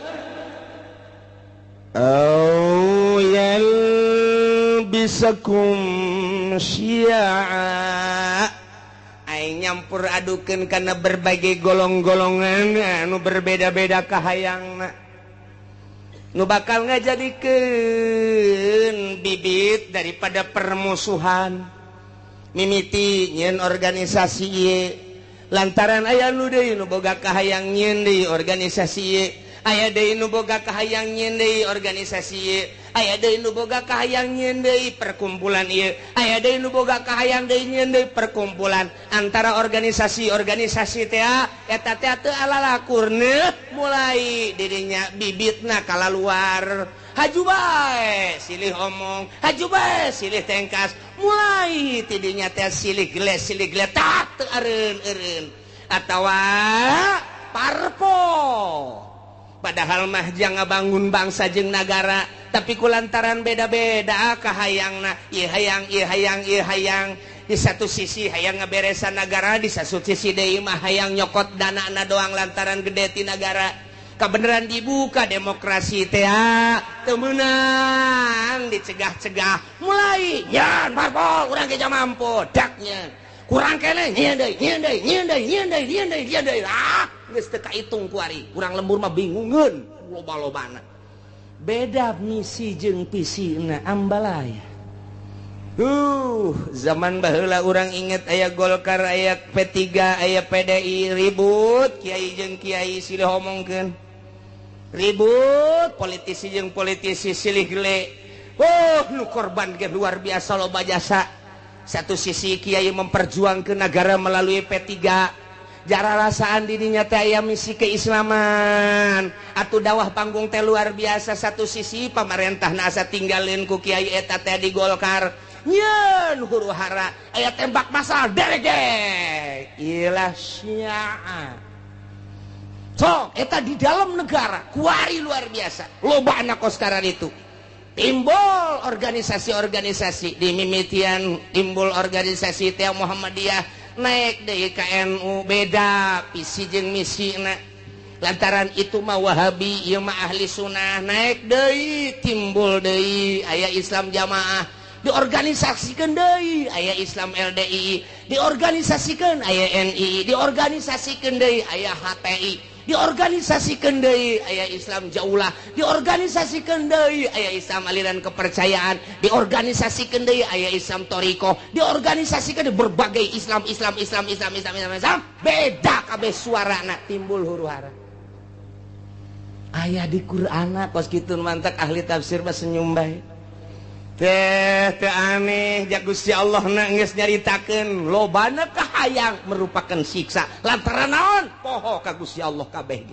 Au yalbisakum syi'a. Aing nyampur adukeun kana berbagai golong-golongan anu berbeda-beda kahayangna. Nu bakal ngajadikeun bibit daripada permusuhan. Mimiti nyen organisasi ye lantaran aya nu deui nu boga kahayang nyen deui organisasi ye, aya deui nu boga kahayang nyen deui organisasi ye, aya deui nu boga kahayang nyen deui perkumpulan ieu, aya deui nu boga kahayang deui nyen deui perkumpulan. Antara organisasi-organisasi teh eta teh teu alalakurna mulai dirinya bibitna kalaluar. Haju bae silih omong, haju bae silih tengkas, mulai tidinya teh silih geles tak teu eureun atawa parpo. Padahal mah jang ngabangun bangsa jeung nagara, tapi kulantaran beda-beda kahayangna, ieu hayang ieu hayang ieu hayang. Di satu sisi hayang ngaberesan nagara, di satu sisi deui mah hayang nyokot danana doang lantaran gede ti nagara. Kebenaran dibuka demokrasi teh teu meunang dicegah-cegah mulai nyan parpol urang ge mampu daknya kurang keneh nyieun deui geus teu kaitung ku ari urang lembur mah bingungeun loba-lobana beda misi jeung visina ambalaya. Zaman baheula urang inget aya Golkar, aya P3, aya PDI ribut kiai jeung kiai silih omongkeun. Ribut politisi jeung politisi silih gele. Nu korban ge luar biasa loba jasa. Satu sisi kiai memperjuangkeun negara melalui P3. Jara rasaan dirinya teh aya misi keislaman. Atuh dawah panggung teh luar biasa. Satu sisi pamarentahna asa tinggalin ku kiai eta teh di Golkar. Nyeun huru hara aya tembak masal derege. Ilah syi'a. So, eta di dalam negara kuari luar biasa. Loba anak koskaran itu. Timbul organisasi-organisasi di mimitian, timbul organisasi teh Muhammadiyah naik deui ka NU beda visi jeung misina. Lantaran itu mah Wahabi, ieu mah ahli sunnah naik deui, timbul deui aya Islam Jamaah. Diorganisasikan deui aya Islam LDI, diorganisasikan aya NI, diorganisasikan deui aya HTI, diorganisasikan deui aya Islam Jaulah, diorganisasikan deui aya Islam aliran kepercayaan, diorganisasikan deui aya Islam Toriko, diorganisasikan berbagai Islam beda kabeh suarana timbul huru-hara. Aya di Qur'ana kos kitu mantak ahli tafsir mah senyum bae. Teh aneh jak Gusti Allah na geus nyaritakeun lobana kahayang merupakan siksa lantaran naon poho ka Gusti Allah kabeh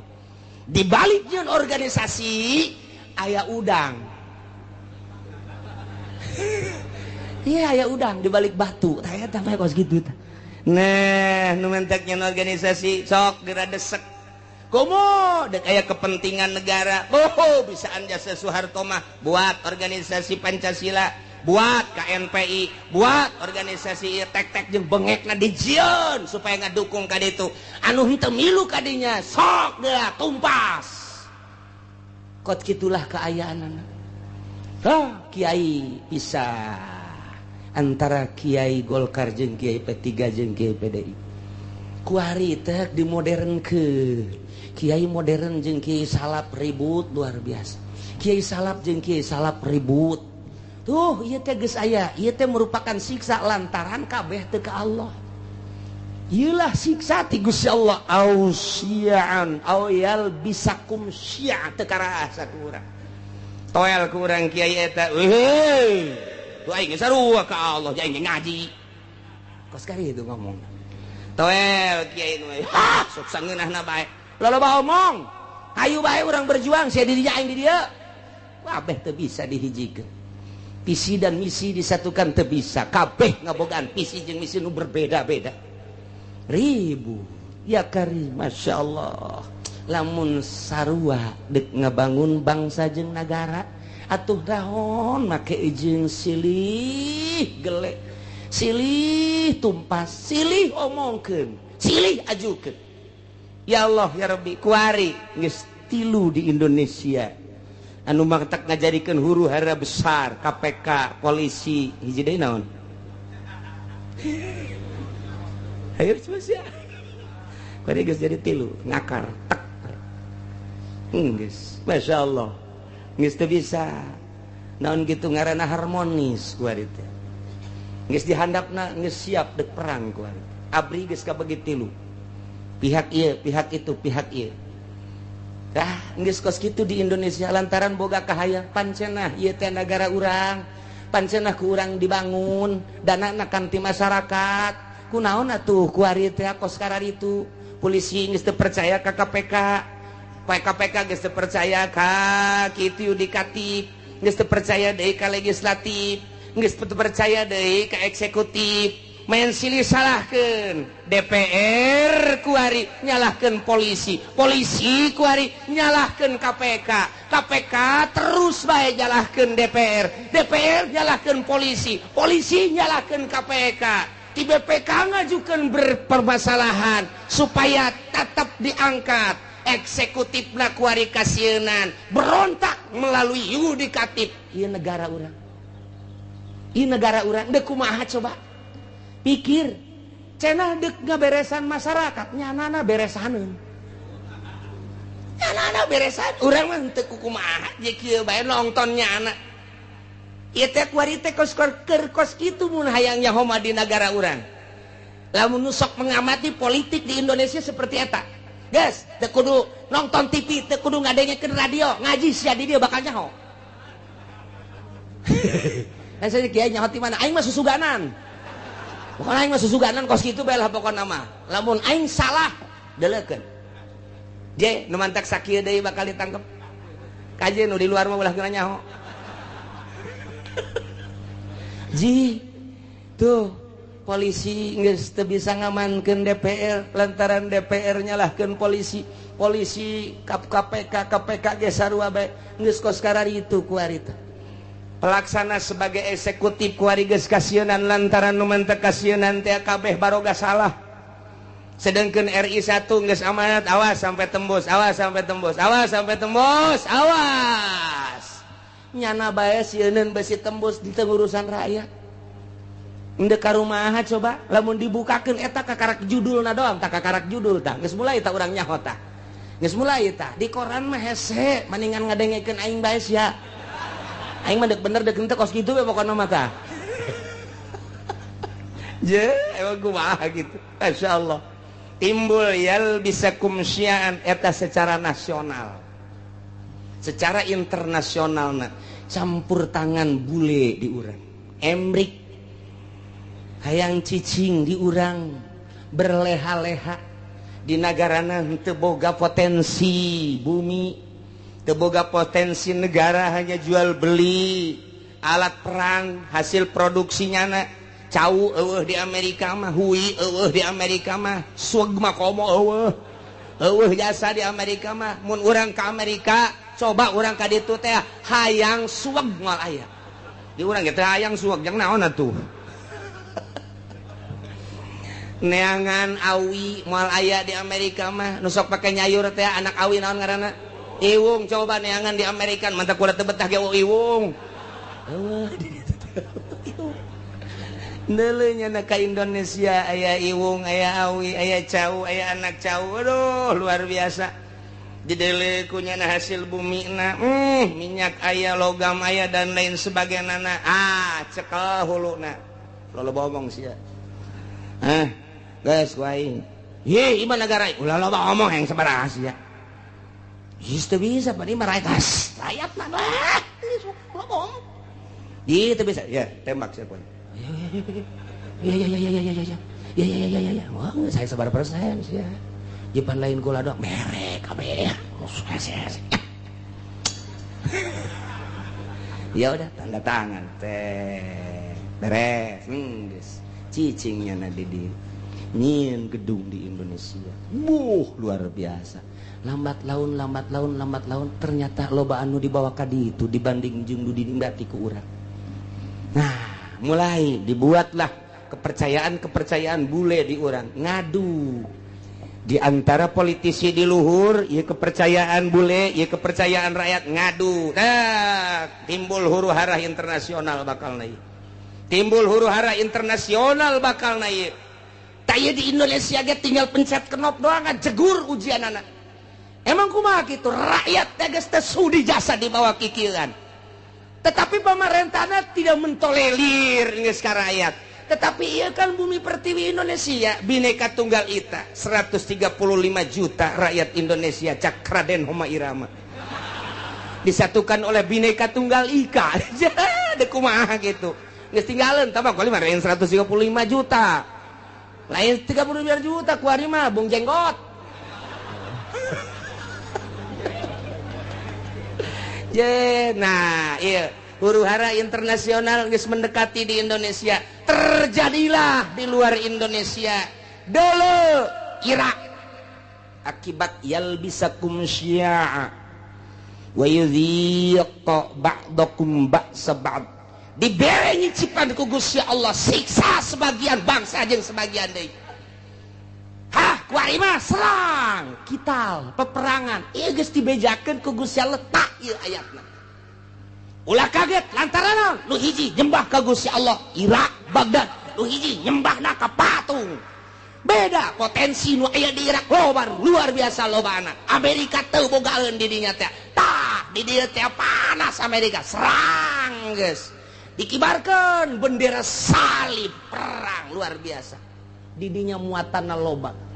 di balik nyeun organisasi aya udang. Iya aya udang di balik batu tah eta mah kos kitu tah. Nah nu mentek nyeun organisasi sok geura desek komo dek aya kepentingan negara. Bisaan jasa Soeharto mah buat organisasi Pancasila, buat KNPI, buat organisasi tek-tek jeung bengekna dijieun supaya ngadukung ka ditu. Anu henteu milu kadinya sok deui tumpas. Kot kitulah kaayaanana. Kiai pisah antara Kiai Golkar jeung Kiai P3 jeung Kiai PDI. Kuari teh dimodernkeun. Kiai modern jeung Kiai Salap ribut luar biasa. Kiai Salap jeung Kiai Salap ribut. tuh ieu teh geus aya, ieu teh merupakan siksa lantaran kabeh teu ka Allah. Ieulah siksa ti Gusti Allah, ausiaan au yalbisakum syi'a teu karaha sakurang. Toel ku urang kiai eta, heuh, tu aing sarua ka Allah, aing ngaji. Kos kari itu ngomong. Toel kiai nu, sok sangeunahna bae. Loba omong, hayu bae urang berjuang, sia di dieu aing di dieu. Kabeh teu bisa dihijikeun. Visi dan misi disatukan teu bisa. Kabeh ngabogaan visi jeung misi nu berbeda-beda. Ribu ya karim, masya Allah. Lamun sarua dek ngabangun bangsa jeung negara, atuh naon make jeung silih gelek, silih tumpas, silih omongkeun, silih ajukeun. Ya Allah ya Rabbi, kuari geus 3 di Indonesia anu mangtak ngajarikeun huru hara besar, KPK, polisi, hiji deui naon? Ayo coba sih. Kuari geus jadi 3 ngakar tek. Geus, masya Allah. Geus teu bisa. Naon kitu ngaranna harmonis kuari teh. Geus dihandapna geus siap dek perang kuari. Abri geus kabagi 3. Pihak ieu, pihak itu, pihak ieu. Geus kos kitu di Indonesia lantaran boga kahayang pancenah ieu teh nagara urang. Pancenah ku urang dibangun, danana kan ti masyarakat. Kunaon atuh kuari teh kos kararitu. Polisi geus teu percaya ka KPK. KPK geus teu percaya ka kitu yudikatif, geus teu percaya deui ka legislatif, geus teu percaya deui ka eksekutif. Main silih salahkeun DPR kuari nyalahkeun polisi, polisi kuari nyalahkeun KPK, KPK terus bae nyalahkeun DPR, DPR nyalahkeun polisi, polisi nyalahkeun KPK. Di BPK ngajukeun berpermasalahan supaya tetap diangkat, eksekutifna kuari kasienan berontak melalui yudikatif. Ieu negara urang, ieu negara urang, deuk kumaha coba pikir, cenah deuk ngaberesan masyarakat, nyanana beresaneun, nyanana beresan, urang mah teu kumaha je kieu bae nongton nyana. Ieu teh kuari teh kos kitu mun hayang nyaho di negara urang. Lamun sok mengamati politik di Indonesia seperti eta. Guys, teu kudu nonton TV, teu kudu ngadengekeun radio, ngaji sia di dieu bakal nyaho. Saya kieu nyaho ti mana? Aing mah susuganan. Bukan aing mah susuganan kos kitu bae lah pokona mah. Lamun aing salah, deleukeun. Je, nu mantak sakieu deui bakal ditangkep. Kaje nu di luar mah ulah geuna nyaho. Ji, tuh polisi geus teu bisa ngamankeun DPR lantaran DPR nyalahkeun polisi, polisi KPK, KPK ge sarua bae geus kos kararitu kuari teh. Pelaksana sebagai eksekutif kuari geus kasienan lantaran nu mentek kasienan teh kabeh baroga salah. Sedengkeun RI 1 geus amanat, awas sampai tembus, awas sampai tembus, awas sampai tembus, awas. Nyana bae sieun besi tembus di urusan rakyat. Endeu ka rumaha coba, lamun dibukakeun eta kakarak judulna doang, tak kakarak judul tah. Geus mulai tah urang nyaho tah. Geus mulai tah. Di koran mah hese, mendingan ngadengekeun aing bae sia. Aing mah deuk bener deuk henteu kos kitu we pokona mah tah. Je, emang kumaha gitu. Masyaallah. Timbul yalbisakum syi'an eta secara nasional. Secara internasional campur tangan bule di urang, emrik hayang cicing di urang, berleha-leha di nagarana teu boga potensi bumi, teu boga potensi negara, hanya jual beli alat perang hasil produksinya cau eueuh di Amerika mah, hui eueuh di Amerika mah, sueg mah komo eueuh jasa di Amerika mah. Mun urang ka Amerika coba urang ka ditu teh hayang sueg moal aya. Di urang ge teh hayang sueg jeung naon atuh. Neangan awi moal aya di Amerika mah, nu sok pake nyayur teh anak awi naon ngaranna? Iwung. Coba neangan di Amerika mantap kuda teu betah ge iwung. Eueuh di ditu teh. Neuleunya na ka Indonesia aya iwung, aya awi, aya cau, aya anak cau. Aduh luar biasa. didelekunya hasil bumi minyak ayah logam ayah dan lain sebagainya cekel hulu lo ngomong sih ya guys kuaing iman negara ulah lo ngomong yang sebarang sih ya itu bisa pak ini meraitas rakyat mana lo ngomong itu bisa ya tembak siapa ya wah saya sebar persen sih ya jipan lain gula doang merek kabeh ya udah tanda tangan teh beres geus cicingnya na di nyin gedung di Indonesia luar biasa lambat laun ternyata loba anu dibawa ka ditu dibanding jeung nu dinimbati ku urang nah mulai dibuatlah kepercayaan bule di urang ngadu di antara politisi di luhur ya kepercayaan bule ya kepercayaan rakyat ngadu timbul huru-hara internasional bakal naik taya di Indonesia ge tinggal pencet knop doang jegur ujian anak emang kumaha gitu rakyat geus teh sudi jasa di bawah kikieuan tetapi pemerintahnya tidak mentolerir geus ka rakyat tetapi iya kan bumi pertiwi Indonesia Bhinneka Tunggal Ika 135 juta rakyat Indonesia cak Raden Homa Irama disatukan oleh Bhinneka Tunggal Ika ada kumaha gitu geus tinggalin tambah kali mah 135 juta lain 35 juta kuari mah bung jenggot nah iya huru-hara internasional geus mendekati di Indonesia terjadilah di luar Indonesia dulu Irak akibat yalbisakum syi'a wa yudhiqa ba'dakum ba'sa ba'd dibere nyicipan ku Gusti Allah siksa sebagian bangsa jeung sebagian deui kuari mah serang kital peperangan ieu geus dibejakeun ku Gusti Allah tak ieu ayatna ulah kaget lantaran lu hiji nyembah ka Gusti Allah Irak Baghdad lu hiji nyembahna ka patung beda potensi nu aya di Irak luar biasa lobana Amerika teu bogaeun di dinya teh tah di dieu teh panas Amerika serang geus dikibarkeun bendera salib perang luar biasa di dinya muatanna loba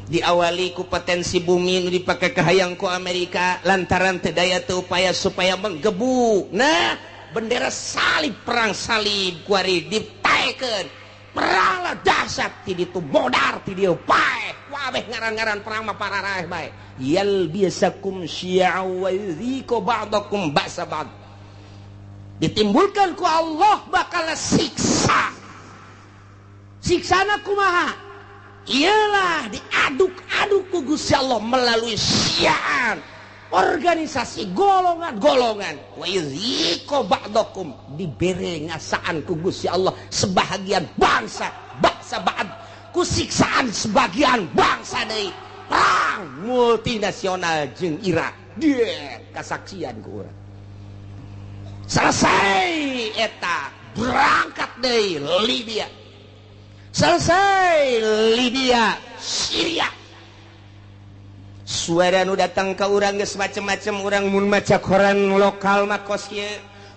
diawali ku potensi bumi nu dipake kahayang ku Amerika lantaran teu daya teu upaya supaya menggebu nah bendera salib perang salib kuari dipaekeun perang lah dahsyat ti ditu modar ti dieu pae kabeh ngaran-ngaran perang mah pararah bae yalbisakum syi'a wa yudhiqa ba'dakum ba'sa ba'd ditimbulkan ku Allah bakal siksana kumaha ialah diaduk-aduk ku Gusti Allah melalui syiar organisasi golongan-golongan wa yudhiqa ba'dakum dibere ngasaan ku Gusti Allah sebahagian bangsa ba'd ku siksaan sebagian bangsa deui perang multinasional jeung Irak dia kasaksian ku urang selesai eta berangkat deui Libya selesai Libya Syria suara nu datang ke urang geus macem-macem urang mun maca koran lokal mah kos kieu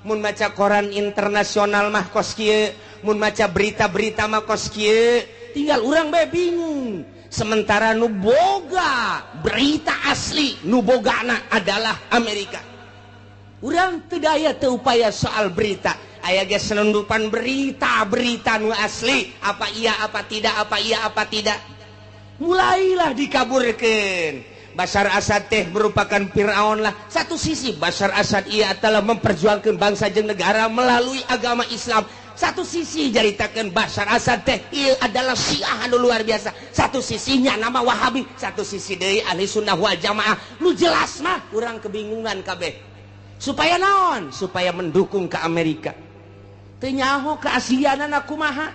mun maca koran internasional mah kos kieu mun maca berita-berita mah kos kieu tinggal urang bae bingung sementara nu boga berita asli nu bogana adalah Amerika urang teu daya teu upaya soal berita aya geus selundupan berita nu asli apa iya apa tidak mulailah dikaburkeun Bashar Assad teh merupakan Firaun lah satu sisi Bashar Assad ia adalah memperjuangkan bangsa jeung negara melalui agama Islam satu sisi jaritakeun Bashar Assad teh ieu adalah Syiah anu luar biasa satu sisinya nama Wahabi satu sisi deui Ahli Sunnah wal Jamaah nu jelas mah urang kebingungan kabeh supaya naon supaya mendukung ke Amerika teu nyaho keaslianana kumaha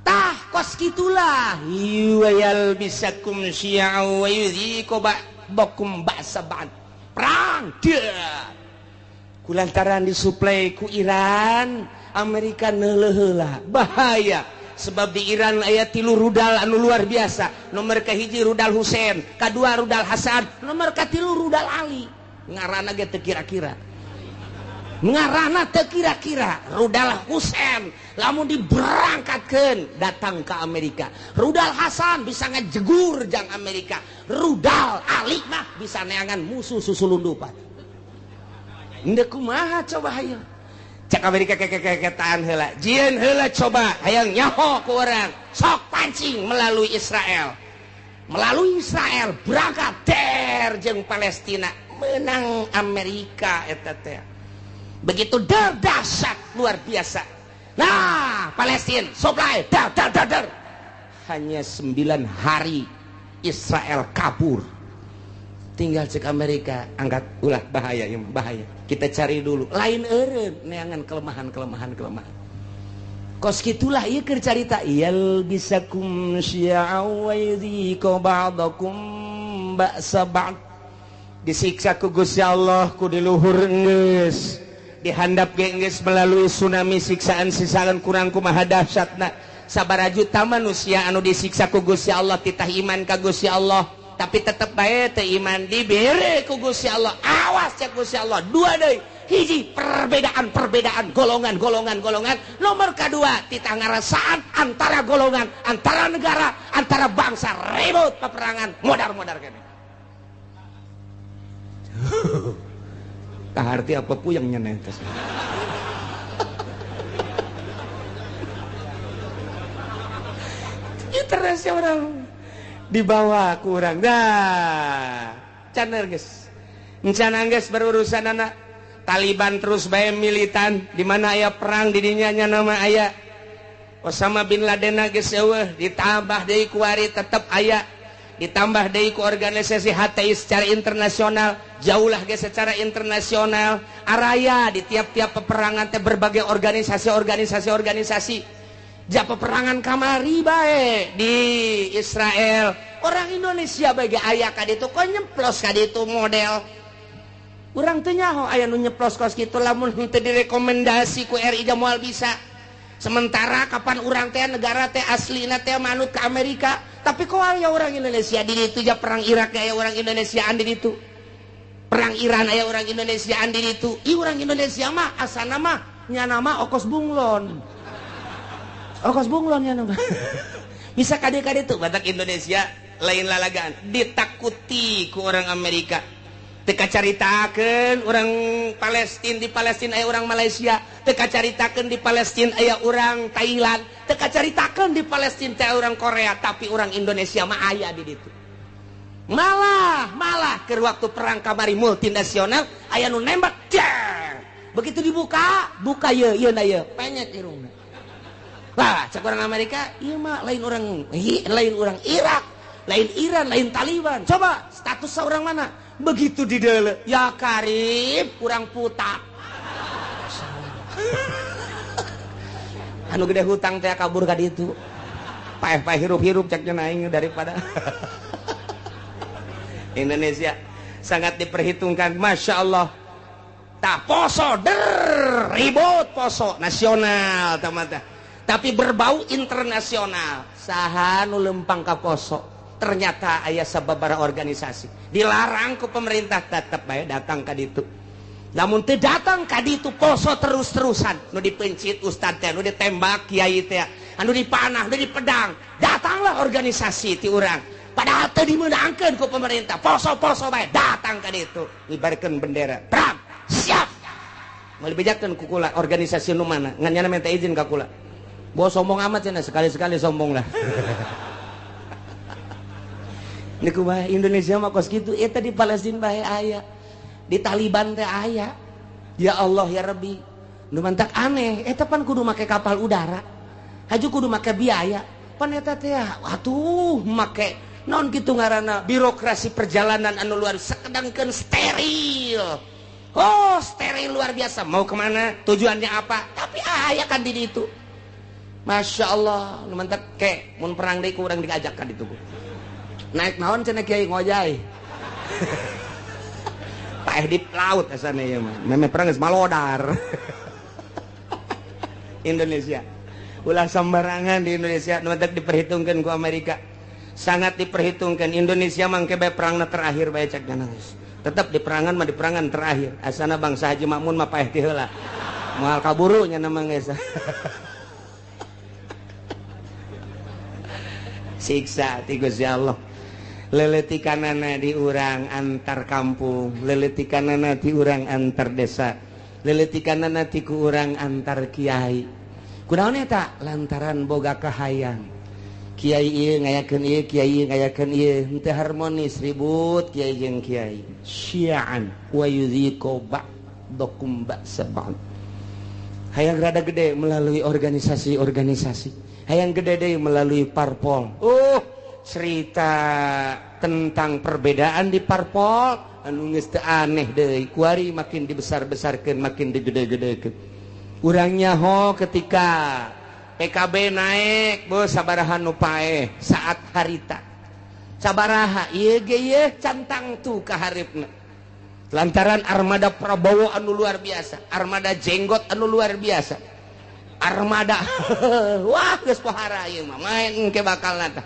tah kos kitulah yuwayal bisakum syi'a wa yudhiqa ba'dakum ba'sa ba'd perang dia kulantaran disuplai ku Iran Amerika neuleuh heula bahaya sebab di Iran aya 3 rudal anu luar biasa. Nomor kahiji rudal Husein, kadua rudal Hasan, nomor katilu rudal Ali. Ngaranna ge teu kira-kira. Ngaranna teu kira-kira. Rudal Husein lamun diberangkatkeun datang ke Amerika. Rudal Hasan bisa ngajegur jang Amerika. Rudal Ali mah bisa neangan musuh susulundupan. Ndeu kumaha coba hayu. Cak Amerika kekeketaan heula. Jieun heula coba hayang nyaho ku urang. Sok pancing melalui Israel. Melalui Israel berangkat der jeung Palestina menang Amerika eta teh. Begitu dahsyat luar biasa. Nah, Palestina supply dar. Hanya 9 hari Israel kabur. Tinggal cek Amerika angkat ulah bahaya yang bahaya. Kita cari dulu lain eureun neangan kelemahan. Kos gitulah ieu keur carita yal bisakum syi'aw wa yadhiqu ba'dakum ba'sa ba'd. Disiksa ku Gusti Allah ku di luhur geus. Dihandap ge geus melalui tsunami siksaan kurang kumaha dahsyatna. Sabaraha juta manusia anu disiksa ku Gusti Allah titah iman ka Gusti Allah. Tapi tetep bae teu iman dibere ku Gusti Allah. Awas cek Gusti Allah. 2 deui. Hiji perbedaan golongan. Nomor kedua titah ngarasaan antara golongan, antara negara, antara bangsa ribut peperangan modar kene. Kaharti apa puyeng nyenetes. Interestnya orang dibawa kurang dah caner guys encana guys berurusan anak Taliban terus bae militan di mana aya perang di dinya nama aya Osama bin Laden geus eueuh ditambah deui ku ari tetep aya ditambah deui ku organisasi HTI secara internasional jauhlah geus secara internasional araya di tiap-tiap peperangan teh berbagai organisasi ja peperangan kamari bae di Israel orang Indonesia bagi aya ka ditu kok nyeplos ka ditu model urang teu nyaho aya nu nyeplos kos kitu lamun teu direkomendasi ku RI moal bisa sementara kapan urang teh negara teh aslina teh manut ke Amerika tapi kok aya orang Indonesia di ditu ja perang Irak aya orang Indonesiaan di ditu perang Iran aya orang Indonesiaan di ditu ieu urang Indonesia mah asana mah nya nama Okos Bunglon ya nama. Bisa kade-kade tuh batak Indonesia lain lalagaan ditakuti ku orang Amerika. Teka caritakeun orang Palestina di Palestina aya orang Malaysia, teka caritakeun di Palestina aya orang Thailand, teka caritakeun di Palestina aya orang Korea, tapi orang Indonesia mah aya di ditu. Malah keur waktu perang kamari multinasional aya nu nembak. Begitu dibuka ieu na ieu penyek irungna. Lah, cek orang Amerika, iya mah lain orang Irak, lain Iran, lain Taliban. Coba status seorang mana? Begitu di deule, ya karib, kurang putak. Anu gede hutang teh kabur ka ditu. Paeh hirup-hirup ceknya aing daripada Indonesia sangat diperhitungkan, masya Allah. Tak poso ribut poso nasional teman-teman. Tapi berbau internasional saha nu lempang ka poso ternyata aya sababaraha organisasi dilarang ku pemerintah tetep bae datang ka ditu namun teu datang ka ditu poso terus-terusan nu dipencit ustad teh nu ditembak kiai teh anu dipanah nu dipedang datanglah organisasi ti urang padahal teu dimeunangkeun ku pemerintah poso-poso bae datang ka ditu ngibarkeun bendera bram siap mau dibejakeun ku kula organisasi nu mana ngan nyana minta izin ka kula. Bawa sombong amat cenah sekali-sekali sombong lah. Niku bae Indonesia mah kos kitu eta di Palestina bae aya. Di Taliban teh aya. Ya Allah ya Rabbi. Nu mantak aneh eta pan kudu make kapal udara. Haju kudu make biaya. Pan eta teh atuh make naon kitu ngaranna birokrasi perjalanan anu luar sakedangkeun steril. Oh, steril luar biasa. Mau kemana? Tujuannya apa? Tapi aya kan di ditu. Masya Allah, nu mantap ke, mun perang deui ku urang diajak ka ditu. Naik naon cenah kiai ngojay. Paeh di laut asana ieu mah. Meme perang geus malodar. Indonesia. ulah sembarangan di Indonesia nu diperhitungkan ku Amerika. Sangat diperhitungkan. Indonesia mangke bae perangna terakhir bae cek geus. Tetap di perangan mah di perangan terakhir. Asana bangsa Haji Makmun mah paeh ti heula. Moal kaburu nya nama geus. Siksa ti Gusti Allah. Leletikanana di urang antar kampung, leletikanana ti urang antar desa, leletikanana ti ku urang antar kiai. Kunaon eta? Lantaran boga kahayang. Kiai ieu ngayakeun ieu, kiai ieu ngayakeun ieu, henteu harmonis, ribut kiai jeung kiai. Syi'an wa yudhiqu ba'dakum ba'sa ba'd. Hayang rada gede melalui organisasi-organisasi. Hayang gede deui melalui parpol. Cerita tentang perbedaan di parpol anu geus teu aneh deui. Kuari makin dibesar-besarkeun, makin digede-gedekeun. Urang nyaho ketika PKB naik, bos sabaraha nu paeh saat harita. Sabaraha ieu ge ieu cantang tu ka hareupeuna. Lantaran armada Prabowo anu luar biasa, armada jenggot anu luar biasa. Armada wah geus pohara ieu mah main engke bakalna tah.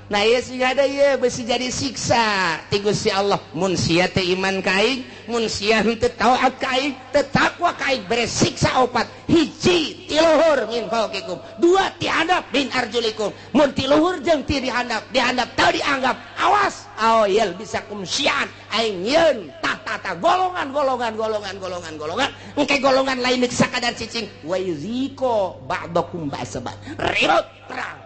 Nah ieu siga da ieu beusi jadi siksa ti Gusti Allah. Mun sia teu iman ka aing, mun sia teu taat ka aing, teu takwa ka aing, beres siksa opat. Hiji ti luhur min fauqikum, dua ti handap min arjulikum. Mun ti luhur jeung ti dihandap teu dianggap, awas aoyel bisa kumsian aing yeun tata golongan engke golongan lain deuk sakadar cicing wa yuziko ba'dakum ba'sa ba'd. Ribut perang.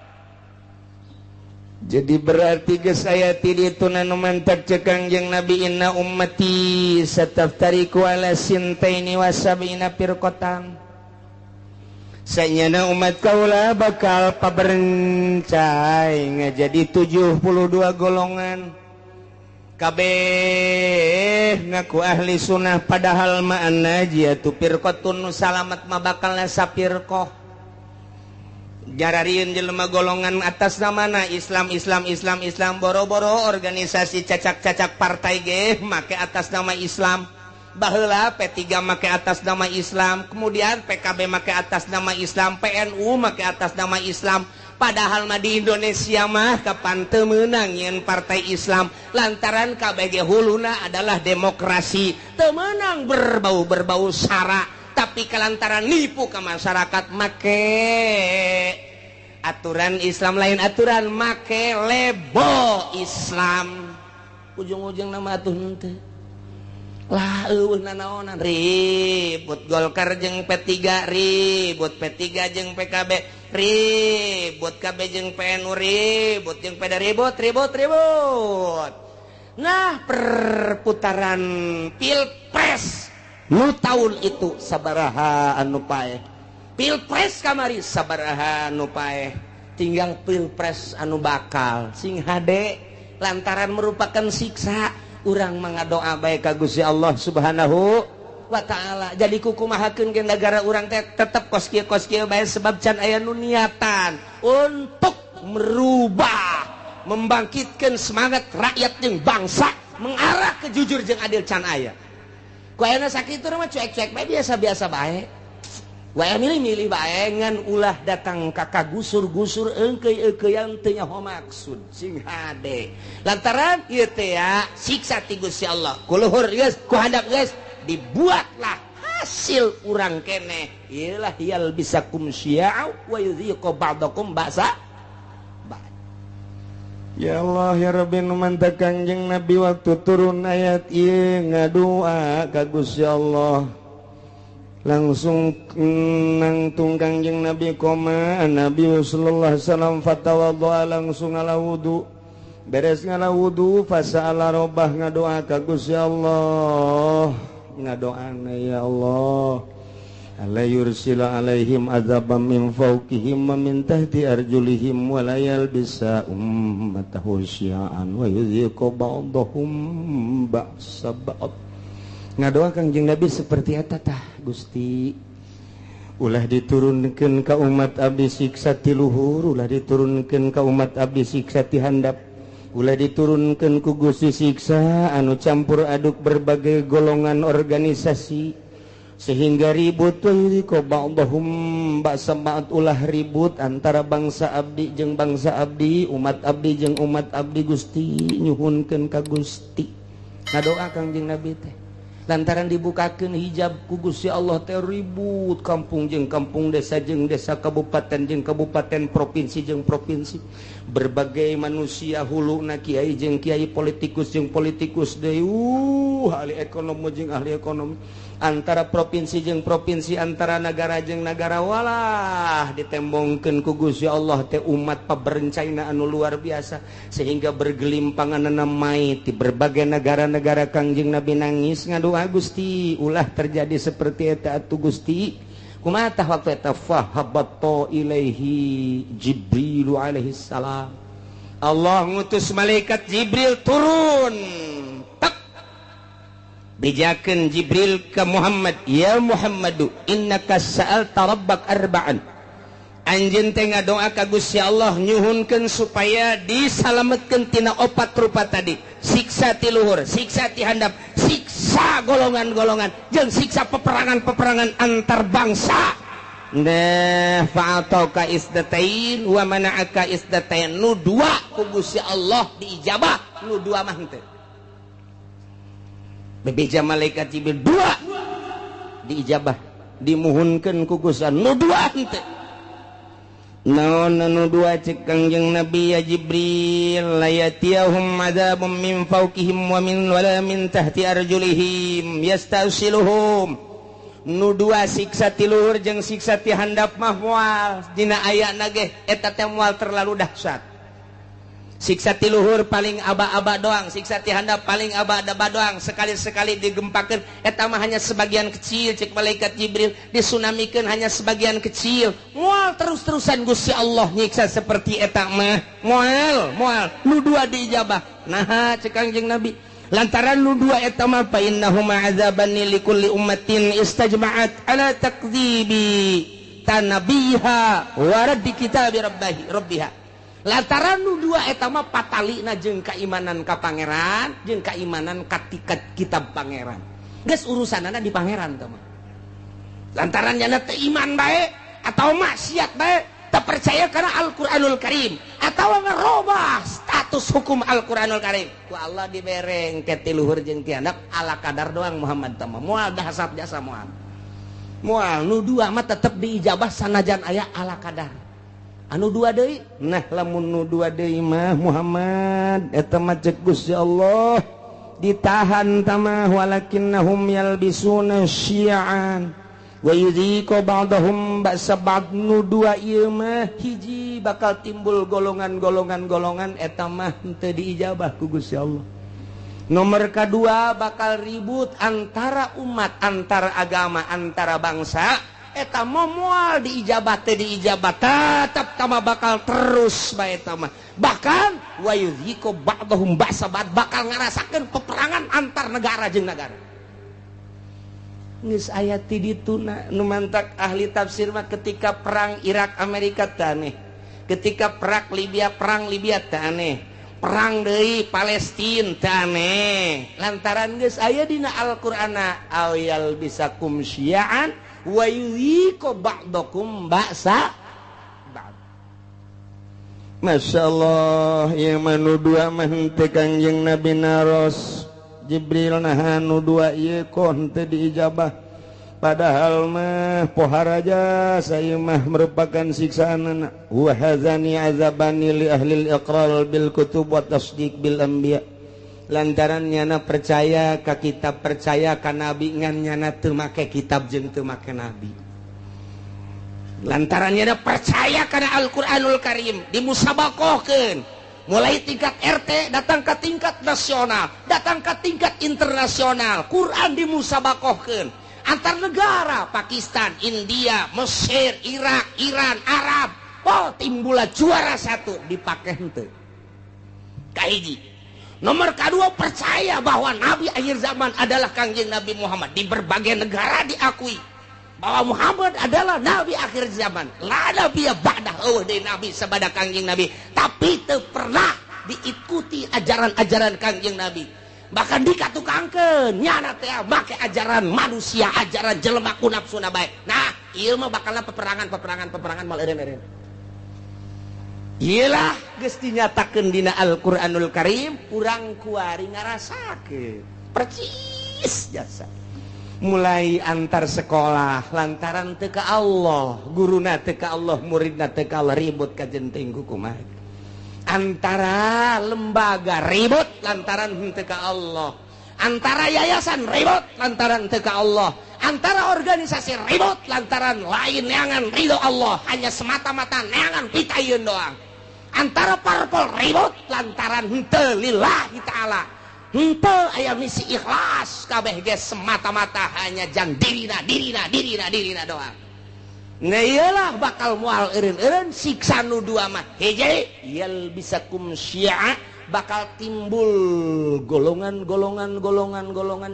Jadi berarti geus aya ti ditu nu mantap cek Kangjeng Nabi inna ummati sataftariku ala sintaini wa sab'ina firqatan. Sayeuna umat kaula bakal paberencai ngajadi 72 golongan. Kabeh ngaku ahli sunnah padahal ma an-najiyatu firqatun nu salamat mah bakalna sapirqah. Jararieun jelema golongan atas namana Islam boro-boro organisasi cacak-cacak partai ge make atas nama Islam. Baheula P3 make atas nama Islam, kemudian PKB make atas nama Islam, PNU make atas nama Islam. Padahal mah di Indonesia mah kapan teu meunang nyeun partai Islam lantaran kabeh ge huluna adalah demokrasi. Teu meunang berbau sara. Tapi kelantaran nipu ke masyarakat make aturan Islam lain aturan, make lebo Islam ujung-ujung nama atuh nanti lah nanaonan ribut Golkar jeung P3, ribut P3 jeung PKB, ribut KB jeung PNU, ribut jeung PD, ribut. Nah perputaran pilpres nu tahun itu sabaraha anu paeh, pilpres kamari sabaraha anu paeh, tinggal pilpres anu bakal sing hade lantaran merupakan siksa. Urang mangadoa bae ka Gusti Allah Subhanahu wa taala. Jadi kukumahakeun ke negara urang teh tetep kos kieu bae sebab can aya nu niatan untuk merubah, membangkitkan semangat rakyat jeung bangsa mengarah ke jujur jeung adil can aya. Ku ayeuna sakitu mah cuek-cuek bae biasa-biasa bae. Wae milih-milih bae ngan ulah datang ka gusur-gusur eungkeuy-eungkeuyan teu nyaho maksud sing hade. Lantaran ieu teh ya siksa ti Gusti Allah. Ku luhur geus, ku handap geus, dibuatlah hasil urang keneh. Iyalah yal bisakum syia'u wa yudhiqu ba'dakum ba'sa. Ya Allah ya Rabbi nu mantap Kangjeng Nabi waktu turun ayat ieu ngadua ka Gusti Allah. Langsung nangtung Kangjeng Nabi koma Nabi sallallahu alaihi wasallam fatawaddoa langsung ala wudu. Beres ngala wudu fasa'ala rabbah ngadoa ka Gusti Allah. Ngadoana ya Allah. Alla yursila alaihim adzabam min fawqihim wa min tahti arjulihim wa la yalbisa ummatahu syi'an wa yudhiqu ba'dahum ba'sa ba'd. Ngadoa Kangjeng Nabi seperti eta tah Gusti. Ulah diturunkeun ka umat abdi siksa ti luhur, ulah diturunkeun ka umat abdi siksa ti handap, ulah diturunkeun ku Gusti siksa anu campur aduk berbagai golongan organisasi. sehingga ribut kok ba'dhum ba'samat ulah ribut antara bangsa abdi jeung bangsa abdi, umat abdi jeung umat abdi. Gusti nyuhunkeun ka Gusti ngadoa Kangjeng Nabi teh lantaran dibukakeun hijab ku Gusti Allah teh ribut kampung jeung kampung, desa jeung desa, kabupaten jeung kabupaten, provinsi jeung provinsi, berbagai manusia huluna kiai jeung kiai, politikus jeung politikus deui, ahli ekonomi jeung ahli ekonomi, antara provinsi jeung provinsi, antara negara jeung negara, walah ditembongkeun ku Gusti Allah teh umat paberencana anu luar biasa sehingga bergelimpangan maut di berbagai negara-negara. Kangjeng Nabi nangis ngadoa, Gusti ulah terjadi seperti eta atuh Gusti. Kumaha tah waktu eta fahabato ilaihi Jibril alaihi salam, Allah ngutus malaikat Jibril turun bijakeun Jibril ke Muhammad, ya Muhammadu innaka sa'alta rabbak arba'an, anjeun teh ngadoa ka Gusti Allah nyuhunkeun supaya disalametkeun tina 4 rupa tadi, siksa ti luhur, siksa ti handap, siksa golongan-golongan jeung siksa peperangan-peperangan antar bangsa. Nah fa'atauka isdatain wa mana'aka isdatain, nu dua ku Gusti Allah diijabah, nu dua mah henteu. Bebeja malaikat Jibril dua diijabah dimuhunkeun ku Gusti nu dua henteu. Naon nu dua cek Kangjeng Nabi, ya Jibril layatiyahum adzabum min fawqihim wa min tahti arjulihim yastasiluhum. Nu dua siksa ti luhur jeung siksa ti handap mah moal dina ayana ge eta teh moal terlalu dahsyat. Siksa ti luhur paling aba-aba doang, siksa ti handap paling aba-aba doang, sekali-sekali digempakeun eta mah hanya sebagian kecil cek malaikat Jibril, disunamikeun hanya sebagian kecil. Moal terus-terusan Gusti Allah nyiksa seperti eta mah moal nu dua diijabah. Nah cek Kangjeng Nabi lantaran nu dua eta mah fa innahuma azaban likulli ummatin istajma'at ala takdzibi tanabiha wa raddi kitabi rabbiha. Lantaran nu dua eta mah patalina jeung kaimanan ka pangeran jeung kaimanan ka kitab pangeran. Geus urusanana di pangeran teh mah. Lantaran nya teh iman bae atau maksiat bae, teu percaya kana Al-Qur'anul Karim atau ngarobah status hukum Al-Qur'anul Karim. Ku Allah dibereng ke ti luhur jeung ti handap ala kadar doang Muhammad teh mah. Moal dahsyat jasa moal. Moal nu dua mah tetep diijabah sanajan aya ala kadar. Anu dua deui, nah lamun nu dua deui mah Muhammad eta mah cek Gusti Allah ditahan tamah, walakinnahum yalbisuna syi'an wa yudhiqu ba'dahum ba'sa ba'd. Nu dua ieu mah hiji bakal timbul golongan-golongan eta mah teu diijabah ku Gusti Allah. Nomor kedua bakal ribut antara umat, antara agama, antara bangsa. Eta moal diijabah teh diijabah tetap tama bakal terus bae eta mah. Bahkan wa yudhiqu ba'dahum ba'sa ba'd, bakal ngarasakeun peperangan antar negara jeung negara. Geus aya ti ditu nu mantak ahli tafsir mah ketika perang Irak Amerika teh aneh, ketika perang Libya teh aneh, perang deui Palestina teh aneh. Lantaran geus aya dina Al-Qur'ana ayal bisakum syi'an wa yuhiqu ba'dakum ba'sa ba'd. Masyaallah ya manu dua mah teu Kangjeng Nabi naros Jibril nah nu dua ieu kon teu diijabah, padahal mah poharaja saya mah merupakan siksaan. Wa hadzani azabani li ahli al-iqrar bil kutub wa tasdiq bil anbiya. Lantaran nyana percaya ka kitab, percaya ka nabi, ngan nyana teu make kitab jeung teu make nabi. Lantaran nyana percaya kana Al-Qur'anul Karim dimusabakohkeun mulai tingkat RT datang ke tingkat nasional, datang ke tingkat internasional. Quran dimusabakohkeun antar negara, Pakistan, India, Mesir, Irak, Iran, Arab. Oh timbullah juara satu dipake henteu. Kahiji. Nomor kedua percaya bahwa Nabi akhir zaman adalah Kangjeng Nabi Muhammad. Di berbagai negara diakui bahwa Muhammad adalah Nabi akhir zaman. La nabiya ba'dah, dari Nabi sabada Kangjeng Nabi. Tapi teu pernah diikuti ajaran-ajaran Kangjeng Nabi. bahkan dikatukangkeun nyana teh make ajaran manusia ajaran jelema ku nafsuna bae. Nah ieu mah bakalna peperangan mal eureun-eureun. Iyalah geus dinyatakeun dina Al-Qur'anul Karim urang kuari ngarasakeun percis jasa mulai antar sekolah lantaran teu ka Allah guruna teu ka Allah muridna teu ka Allah ribut ka jenting kumaha antara lembaga ribut lantaran teu ka Allah antara yayasan ribut lantaran teu ka Allah antara organisasi ribut lantaran lain neangan ridho Allah hanya semata-mata neangan pitayeun doang antara parpol ribut lantaran henteu lillahi ta'ala henteu aya misi ikhlas kabeh ge semata-mata hanya jang dirina doang. Nah iyalah bakal moal eureun-eureun siksa nu dua mah hiji yal bisakum syi'a bakal timbul golongan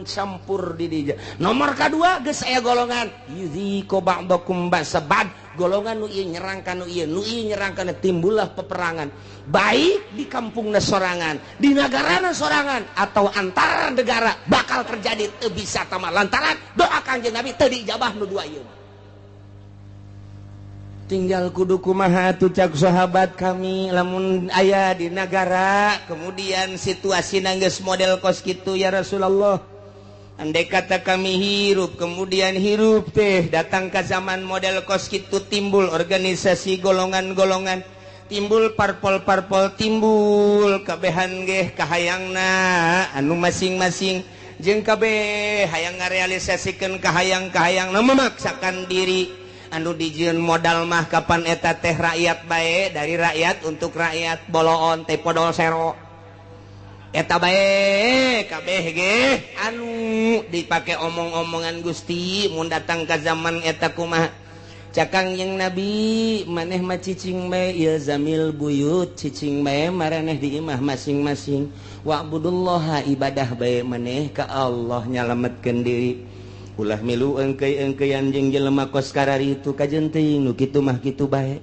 campur di dieu. Nomor kadua geus aya golongan yuziqu ba'dakum ba'sabad golongan nu ieu nyerang ka nu ieu nyerang kana timbullah peperangan baik di kampungna sorangan di nagarana sorangan atau antara negara bakal terjadi teu bisa tama lantaran doa Kanjeng Nabi teu diijabah nu dua ieu tinggal kudu kumaha tuh cak sahabat kami lamun aya di negara kemudian situasi nanggeus model kos kitu ya Rasulullah andai kata kami hirup kemudian hirup teh datang ke zaman model kos kitu timbul organisasi golongan-golongan timbul parpol-parpol timbul kabehan ge kahayangna anu masing-masing jeung kabeh hayang ngarealisasikeun kahayang-kahayang memaksakan diri anu dijieun modal mah kapan eta teh rakyat bae dari rakyat untuk rakyat boloon teh podol sero eta bae kabeh ge anu dipake omong-omongan Gusti mun datang ka zaman eta kumaha cakang yang Nabi maneh mah cicing bae ieu zamil buyut cicing bae maraneh di imah masing-masing wa'budullaha ibadah bae maneh ka Allah nyalametkeun diri ulah milu engkeuy-engkeuyan jeung jelema kos karari itu kajenting nu kitu mah kitu bae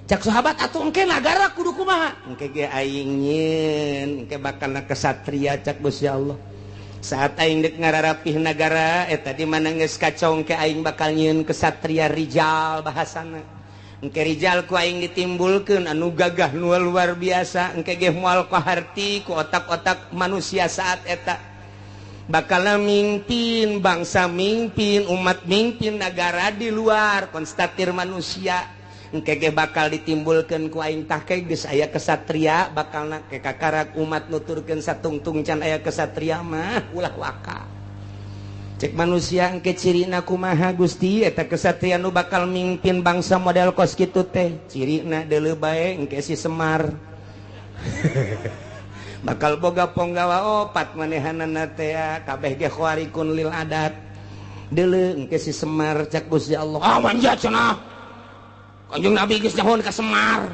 cak sahabat atuh engke nagara kudu kumaha engke ge aing nyieun engke bakalna kesatria cak Gusti Allah saat aing dek ngararapih nagara eta di mana geus kacau engke aing bakal nyieun kesatria rijal bahasana engke rijal ku aing ditimbulkeun anu gagah nu luar biasa engke ge moal kaharti ku otak-otak manusia saat eta bakal mimpin bangsa mimpin umat mimpin negara di luar konstatir manusia engke ge bakal ditimbulkeun ku aing tah ke geus aya kesatria bakalna ke kakarak umat nuturkeun satungtung can aya kesatria mah ulah waka cek manusia engke cirina kumaha Gusti eta kesatria nu bakal mimpin bangsa model kos kitu teh cirina deuleu bae engke si Semar bakal boga ponggawa opat manehanana teh kabeh ge khawarikun lil adat deuleu engke si Semar cak Gusti Allah manjat cenah Kanjeng Nabi geus nyahon ka Semar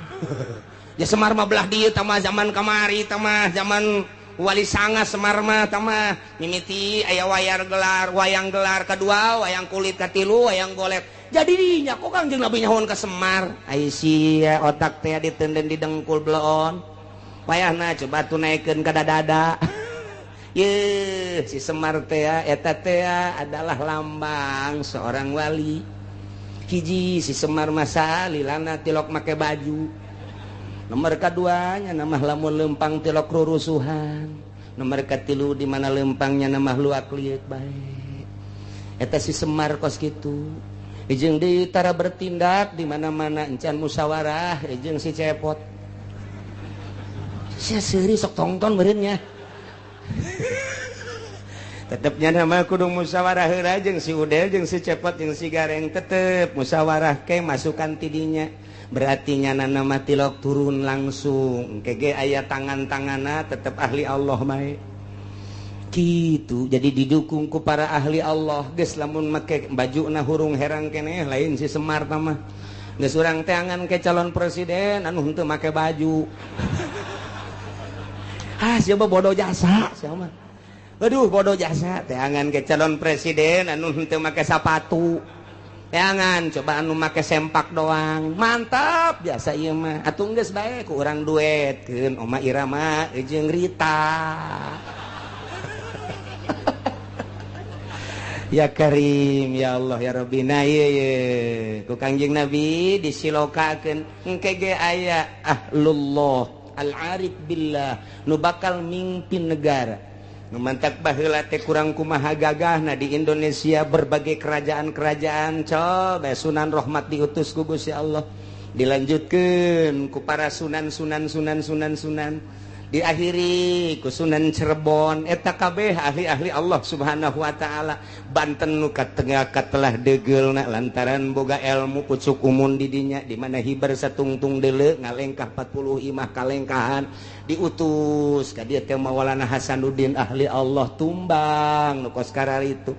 ya Semar mah belah dieu tama zaman kamari tama zaman Wali Sanga Semar mah tama mimiti aya wayang gelar kadua wayang kulit katilu wayang golet jadi dinya kok Kanjeng Nabi nyahon ka Semar ai sia otak teh diteunden di dengkul bleon wayahna coba tunaikeun ka dada ye si Semar teh eta teh adalah lambang seorang wali hiji si Semar masa lilana tilok make baju nomor kaduanya nama lamun lempang tilok rurusuhan nomor katilu di mana lempangnya nama luak liuk bae eta si Semar kos kitu jeung deui tara bertindak di mana-mana encan musyawarah jeung si cepot sia seuri sok tongton meureun nya tetepnya nama kudu musyawarah heula jeung si Udel jeung si Cepot jeung si Gareng tetep musyawarah ke masukan tidinya berarti nyana nama tilok turun langsung kege aya tangan-tanganna tetep ahli Allah bae kitu jadi didukung ku para ahli Allah geus lamun make bajuna hurung herang keneh lain si Semar mah geus urang teh angan ke calon presiden anu henteu make baju siapa bodoh jasa siapa aduh bodoh jasa teangan ke calon presiden anu henteu make sepatu teangan coba anu make sempak doang mantap biasa ieu mah atuh geus bae ku urang duetkeun Oma Irama jeung Rita Ya Karim ya Allah ya Rabbi. Nah ku Kangjeng Nabi disilokakeun engke ge aya ahlullah al-arif billah nu bakal mimpin negara. Nu mantak baheula teh kurang kumaha gagahna di Indonesia berbagai kerajaan-kerajaan coba Sunan Rahmat diutus ku Gusti Allah. Dilanjutkeun ku para sunan diakhiri ku Sunan Cirebon eta kabeh ahli-ahli Allah Subhanahu wa taala. Banten nu katengah katelah degeulna lantaran boga ilmu pucuk umun di dinya di mana hibar satungtung deuleu ngalengkah 40 imah kalengkahan diutus ka dieu teh Maulana Hasanuddin ahli Allah tumbang nu kos kararitu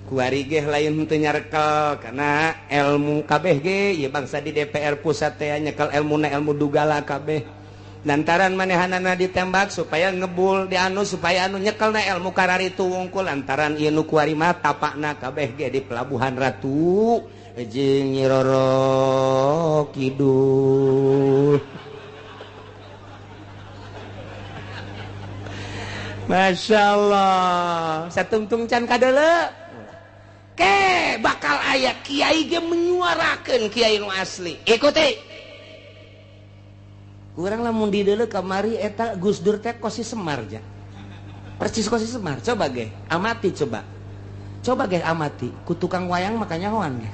kuari ge lain teu nyarekel kana ilmu kabeh ge ieu bangsa di DPR pusat teh nyekel ilmuna ilmu dugala kabeh. Lantaran manehanana ditembak supaya ngebul di anu supaya anu nyekelna ilmu kararitu wungkul lantaran ieu nu kuari mah tapakna kabeh ge di Pelabuhan Ratu jeung Nyi Roro Kidul. Masya Allah satungtung can kadeuleu ke bakal aya kiai ge menyuarakeun kiai nu asli ikuti. Kurang lamun di deuleu kamari eta Gus Dur teh Kosi Semar ja. Percis Kosi Semar. Coba ge amati coba. Coba ge amati ku tukang wayang makanya hoan ge.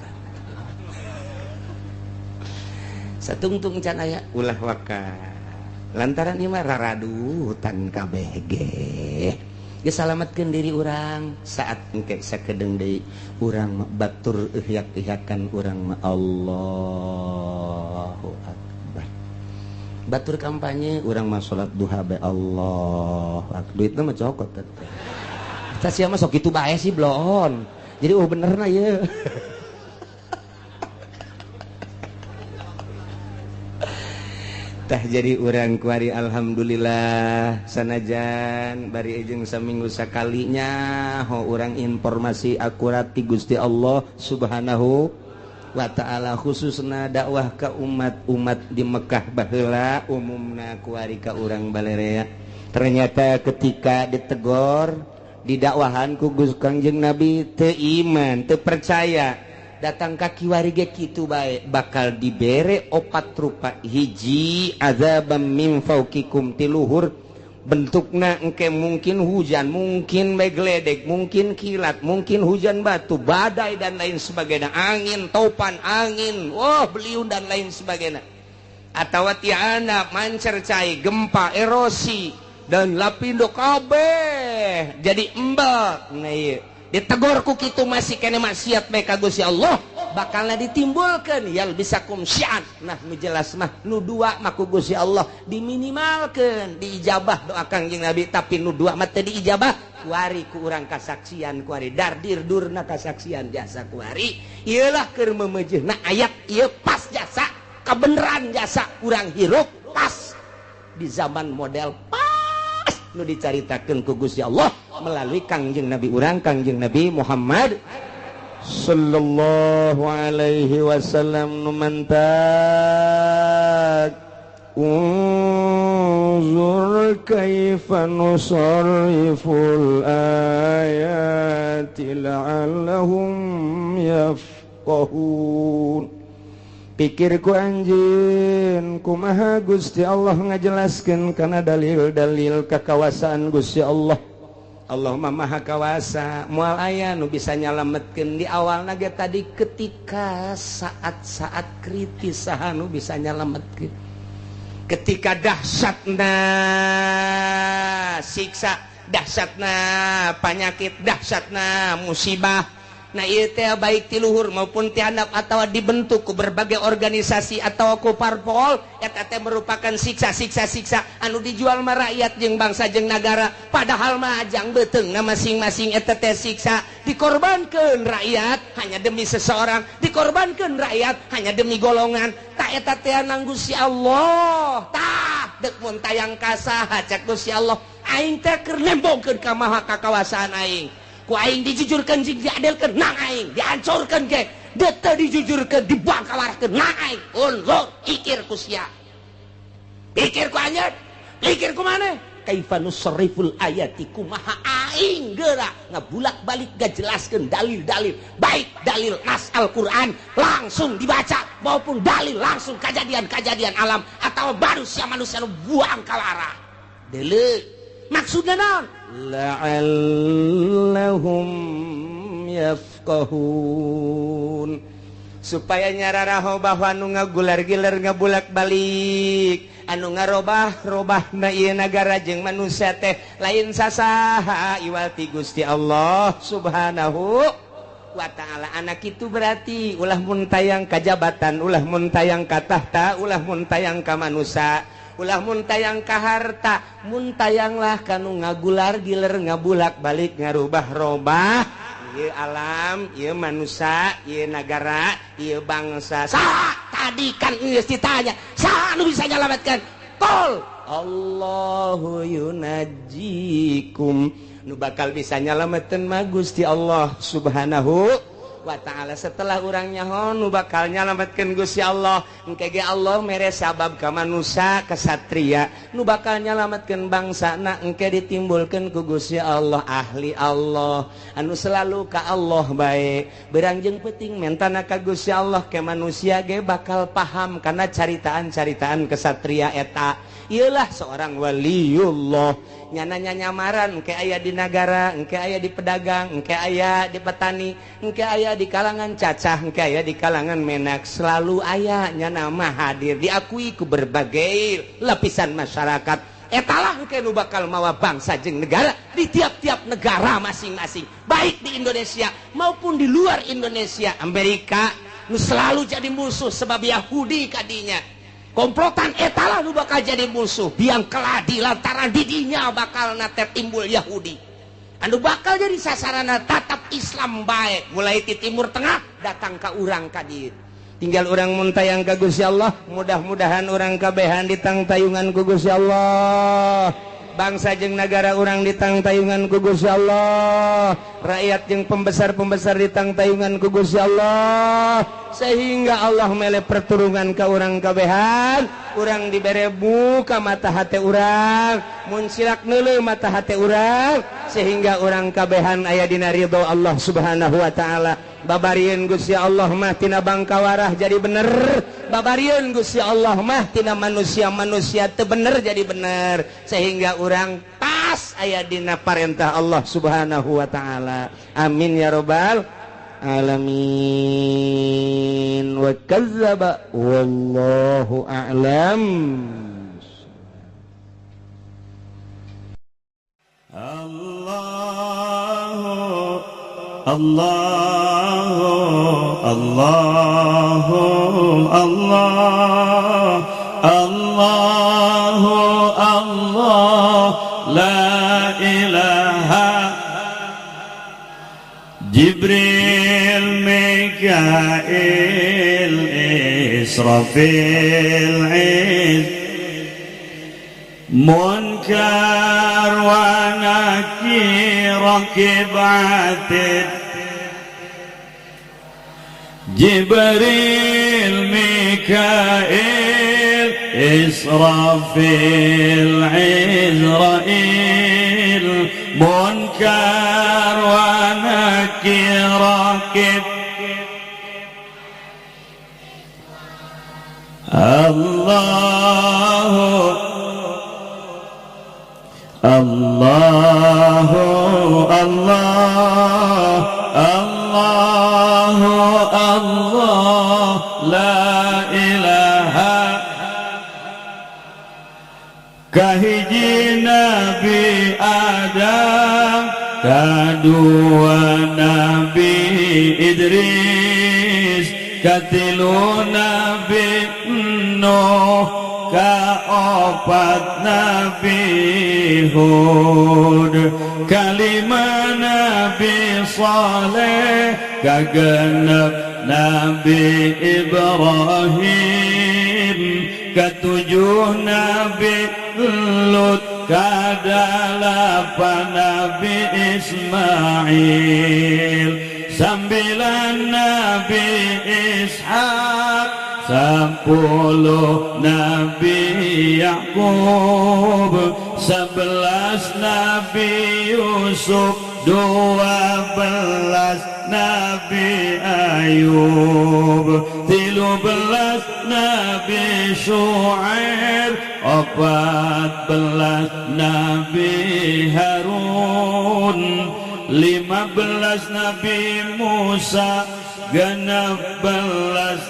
Satungtung can aya ulah waka. Lantaran ieu mah raradutan kabeh ge. Geus salametkeun diri urang saat engke sakedeung deui urang batur ihyak-ihyakan urang mah Allahu akbar. Batur kampanye urang mah salat duha be Allah duitna mah cokot teh eta sia mah sok kitu bae sih blon jadi benerna ieu tah jadi urang kuari alhamdulillah sanajan bari jeung saminggu sakalinya ho urang informasi akurat ti Gusti Allah Subhanahu wa ta'ala khususna dakwah ka umat di Mekah baheula umumna kuari ka urang balerea. Ternyata ketika ditegor didakwahan ku Gus Kangjeng Nabi teu iman teu percaya datang ka kiwari ge kitu bae bakal dibere opat rupa hiji azabam min fauqikum tiluhur bentukna engke mungkin hujan mungkin megledek mungkin kilat mungkin hujan batu badai dan lain sebagainya angin topan angin beliun dan lain sebagainya atawa tiana mancercai gempa erosi dan lapindo kabeh jadi embek nah ieu ditegur ku kitu masih kene maksiat bae ka Gusti Allah bakalna ditimbulkeun yal bisakum syi'an nah nu jelas mah nu dua mah ku Gusti Allah diminimalkeun diijabah doa Kangjeng Nabi tapi nu dua mah teu diijabah kuari ku urang kasaksian kuari dardir durna kasaksian jasa kuari ieu lah keur memeujeuna ayat ieu pas jasa kabeneran jasa urang hirup pas di zaman model pas nu dicaritakeun ku Gusti Allah melalui Kangjeng Nabi urang Kangjeng Nabi Muhammad sallallahu alaihi wasallam numantak unzur kaifa nusarriful ayati la'allahum yafqahun pikir ku anjeun kumaha Gusti Allah ngajelaskeun kana dalil-dalil kakawasan Gusti Allah. Allah maha kawasa moal aya nu bisa nyalametkeun di awal ge tadi ketika saat-saat kritis saha nu bisa nyalametkeun ketika dahsyatna siksa dahsyatna penyakit dahsyatna musibah nah ieu teh baik ti luhur maupun ti handap atawa dibentuk ku berbagai organisasi atawa ku parpol eta teh merupakan siksa-siksa anu dijual mah rakyat jeung bangsa jeung nagara padahal mah ajang beuteungna masing-masing eta teh siksa dikorbankeun rakyat hanya demi seseorang dikorbankeun rakyat hanya demi golongan tak eta teh nang Gusti Allah tah deuk mun tayang ka saha cek Gusti Allah aing teh keur nembongkeun ka maha kakawasaan aing ku aing dijujurkeun jeung diadelkeun nang aing dihancurkeun ge teu dijujurkeun dibangkawarkeun nang aing unzur ikir ku sia pikir ku anjeun pikir ku maneh kaifa nusarriful ayati kumaha aing geura ngabulak-balik ngajelaskeun dalil-dalil, baik dalil nas Al-Qur'an langsung dibaca maupun dalil langsung kejadian-kejadian alam atau manusia nu buang kalara. Deuleu maksudna naon? La'allahum yafqahun, supaya nyararaho bahwa anu ngagular-gilar ngabulak-balik anu ngarobah-robahna ieu nagara jeung manusia teh lain sasaha iwal ti Gusti Allah Subhanahu wa ta'ala. Anak itu berarti ulah mun tayang kajabatan, ulah mun tayang ka tahta, ulah mun tayang ka manusia, ulah mun tayang ka harta, mun tayanglah kanu ngagular-gilar ngabulak-balik ngarubah-robah ieu alam, ieu manusia, ieu negara, ieu bangsa. Saha tadi kan geus ditanya, saha anu bisa nyalametkeun? Qul Allahu yunajjikum. Nu bakal bisa nyalametkeun mah Gusti Allah Subhanahu wa ta'ala. Setelah urang nyaho nu bakal nyalametkeun Gusti Allah, engke ge Allah mere sabab ka manusia, ka satria. Nu bakal nyalametkeun bangsana engke ditimbulkeun ku Gusti Allah, ahli Allah anu selalu ka Allah bae. Beurang jeung peuting mentana ka Gusti Allah ke manusia ge bakal paham kana caritaan-caritaan kesatria eta. Ieulah seorang waliullah. Nyana nyamaran engke aya di negara, engke aya di pedagang, engke aya di petani, engke aya di kalangan cacah, engke aya di kalangan menak, selalu aya nyana mah hadir diakui ku berbagai lapisan masyarakat. Etalah engke nu bakal mawa bangsa jeung negara di tiap-tiap negara masing-masing, baik di Indonesia maupun di luar Indonesia. Amerika nu selalu jadi musuh sebab Yahudi kadinya. Komplotan etalah nu bakal jadi musuh biang keladi lantaran didinya bakal nate timbul Yahudi anu bakal jadi sasarana tatap Islam baik mulai di timur tengah datang ke urang ka dieu. Tinggal urang mun tayang ka Gusti Allah, mudah-mudahan urang kabehan ditangtayungan ku Gusti Allah. Bangsa jeung negara urang ditangtayungan ku Gusti Allah, rakyat jeung pembesar-pembesar ditangtayungan ku Gusti Allah, sehingga Allah mele perturungan ka urang kabehan, urang dibere buka mata hate urang, mun silak neuleuh mata hate urang, sehingga urang kabehan aya dina ridho Allah Subhanahu wa ta'ala. Babarieun Gusti Allah mah tina bangkawarah jadi bener, babarieun Gusti Allah mah tina manusia-manusia teu bener jadi bener, sehingga urang pas aya dina parentah Allah Subhanahu wa ta'ala. Amin ya rabbal alamin. Wa kazzaba wallahu a'lam. Allahu Allahu Allah Allahu Allah la ilaha Jibril Mikail Israfil Munkar wa Nakir Rakib Atid Jibril Mikail Israfil Izrail Munkar wa Nakir Rakib Allahu Allah Allahu Allah la ilaha kahiji Nabi Adam kadua Nabi Idris katilu Nabi Nuh kaopat Nabi Hud kalima Nabi Saleh kagenep Nabi Ibrahim katujuh Nabi Lut kadalapan Nabi Ismail sambilan Nabi Ishaq 10 Nabi Ya'qub 11 Nabi Yusuf, 12 Nabi Ayub, 13 Nabi Syuaib, 14 Nabi Harun, 15 Nabi Musa, 16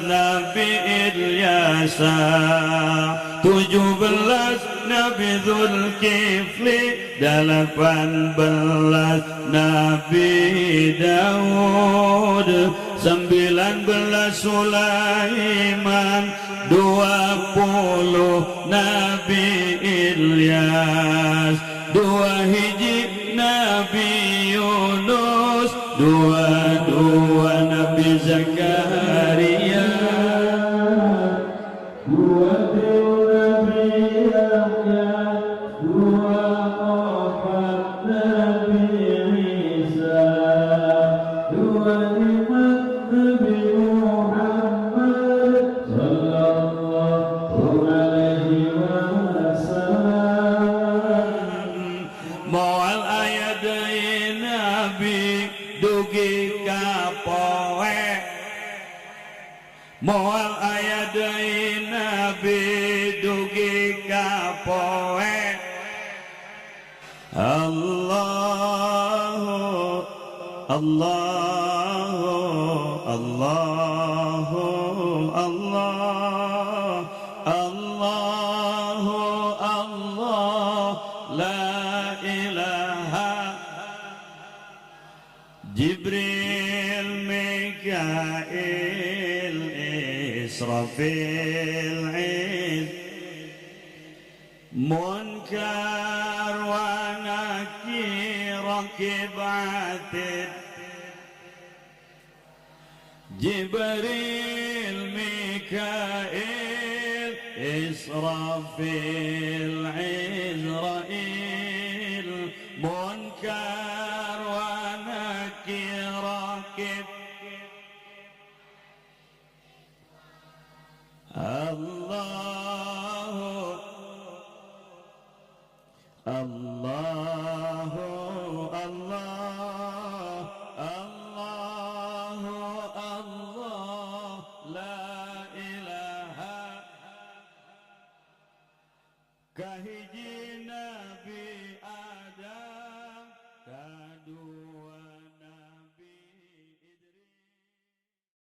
Nabi Ilyasa, 17 Nabi Zulkifli, 18 Nabi Daud, 19 Sulaiman, 20 Nabi Ilyas, 2 hiji Nabi Yunus, 22 Nabi Zakaria, 20 Nabi Yahya, 24 Nabi Isa, 25 Nabi Muhammad sallallahu alaihi wasallam. Moal ayat dari Nabi dugi kapoe, moal ayat dari Nabi dugi kapoe. Allahu Allahu Allahu Allah Allahu Allah la ilaha. Jibril, Mikail, Israfil, Munkar wa Nakir, Rakib Atid, Jibril, Mikail, Israfil, Izrail, Munkar wa Nakir, Rakib. Allah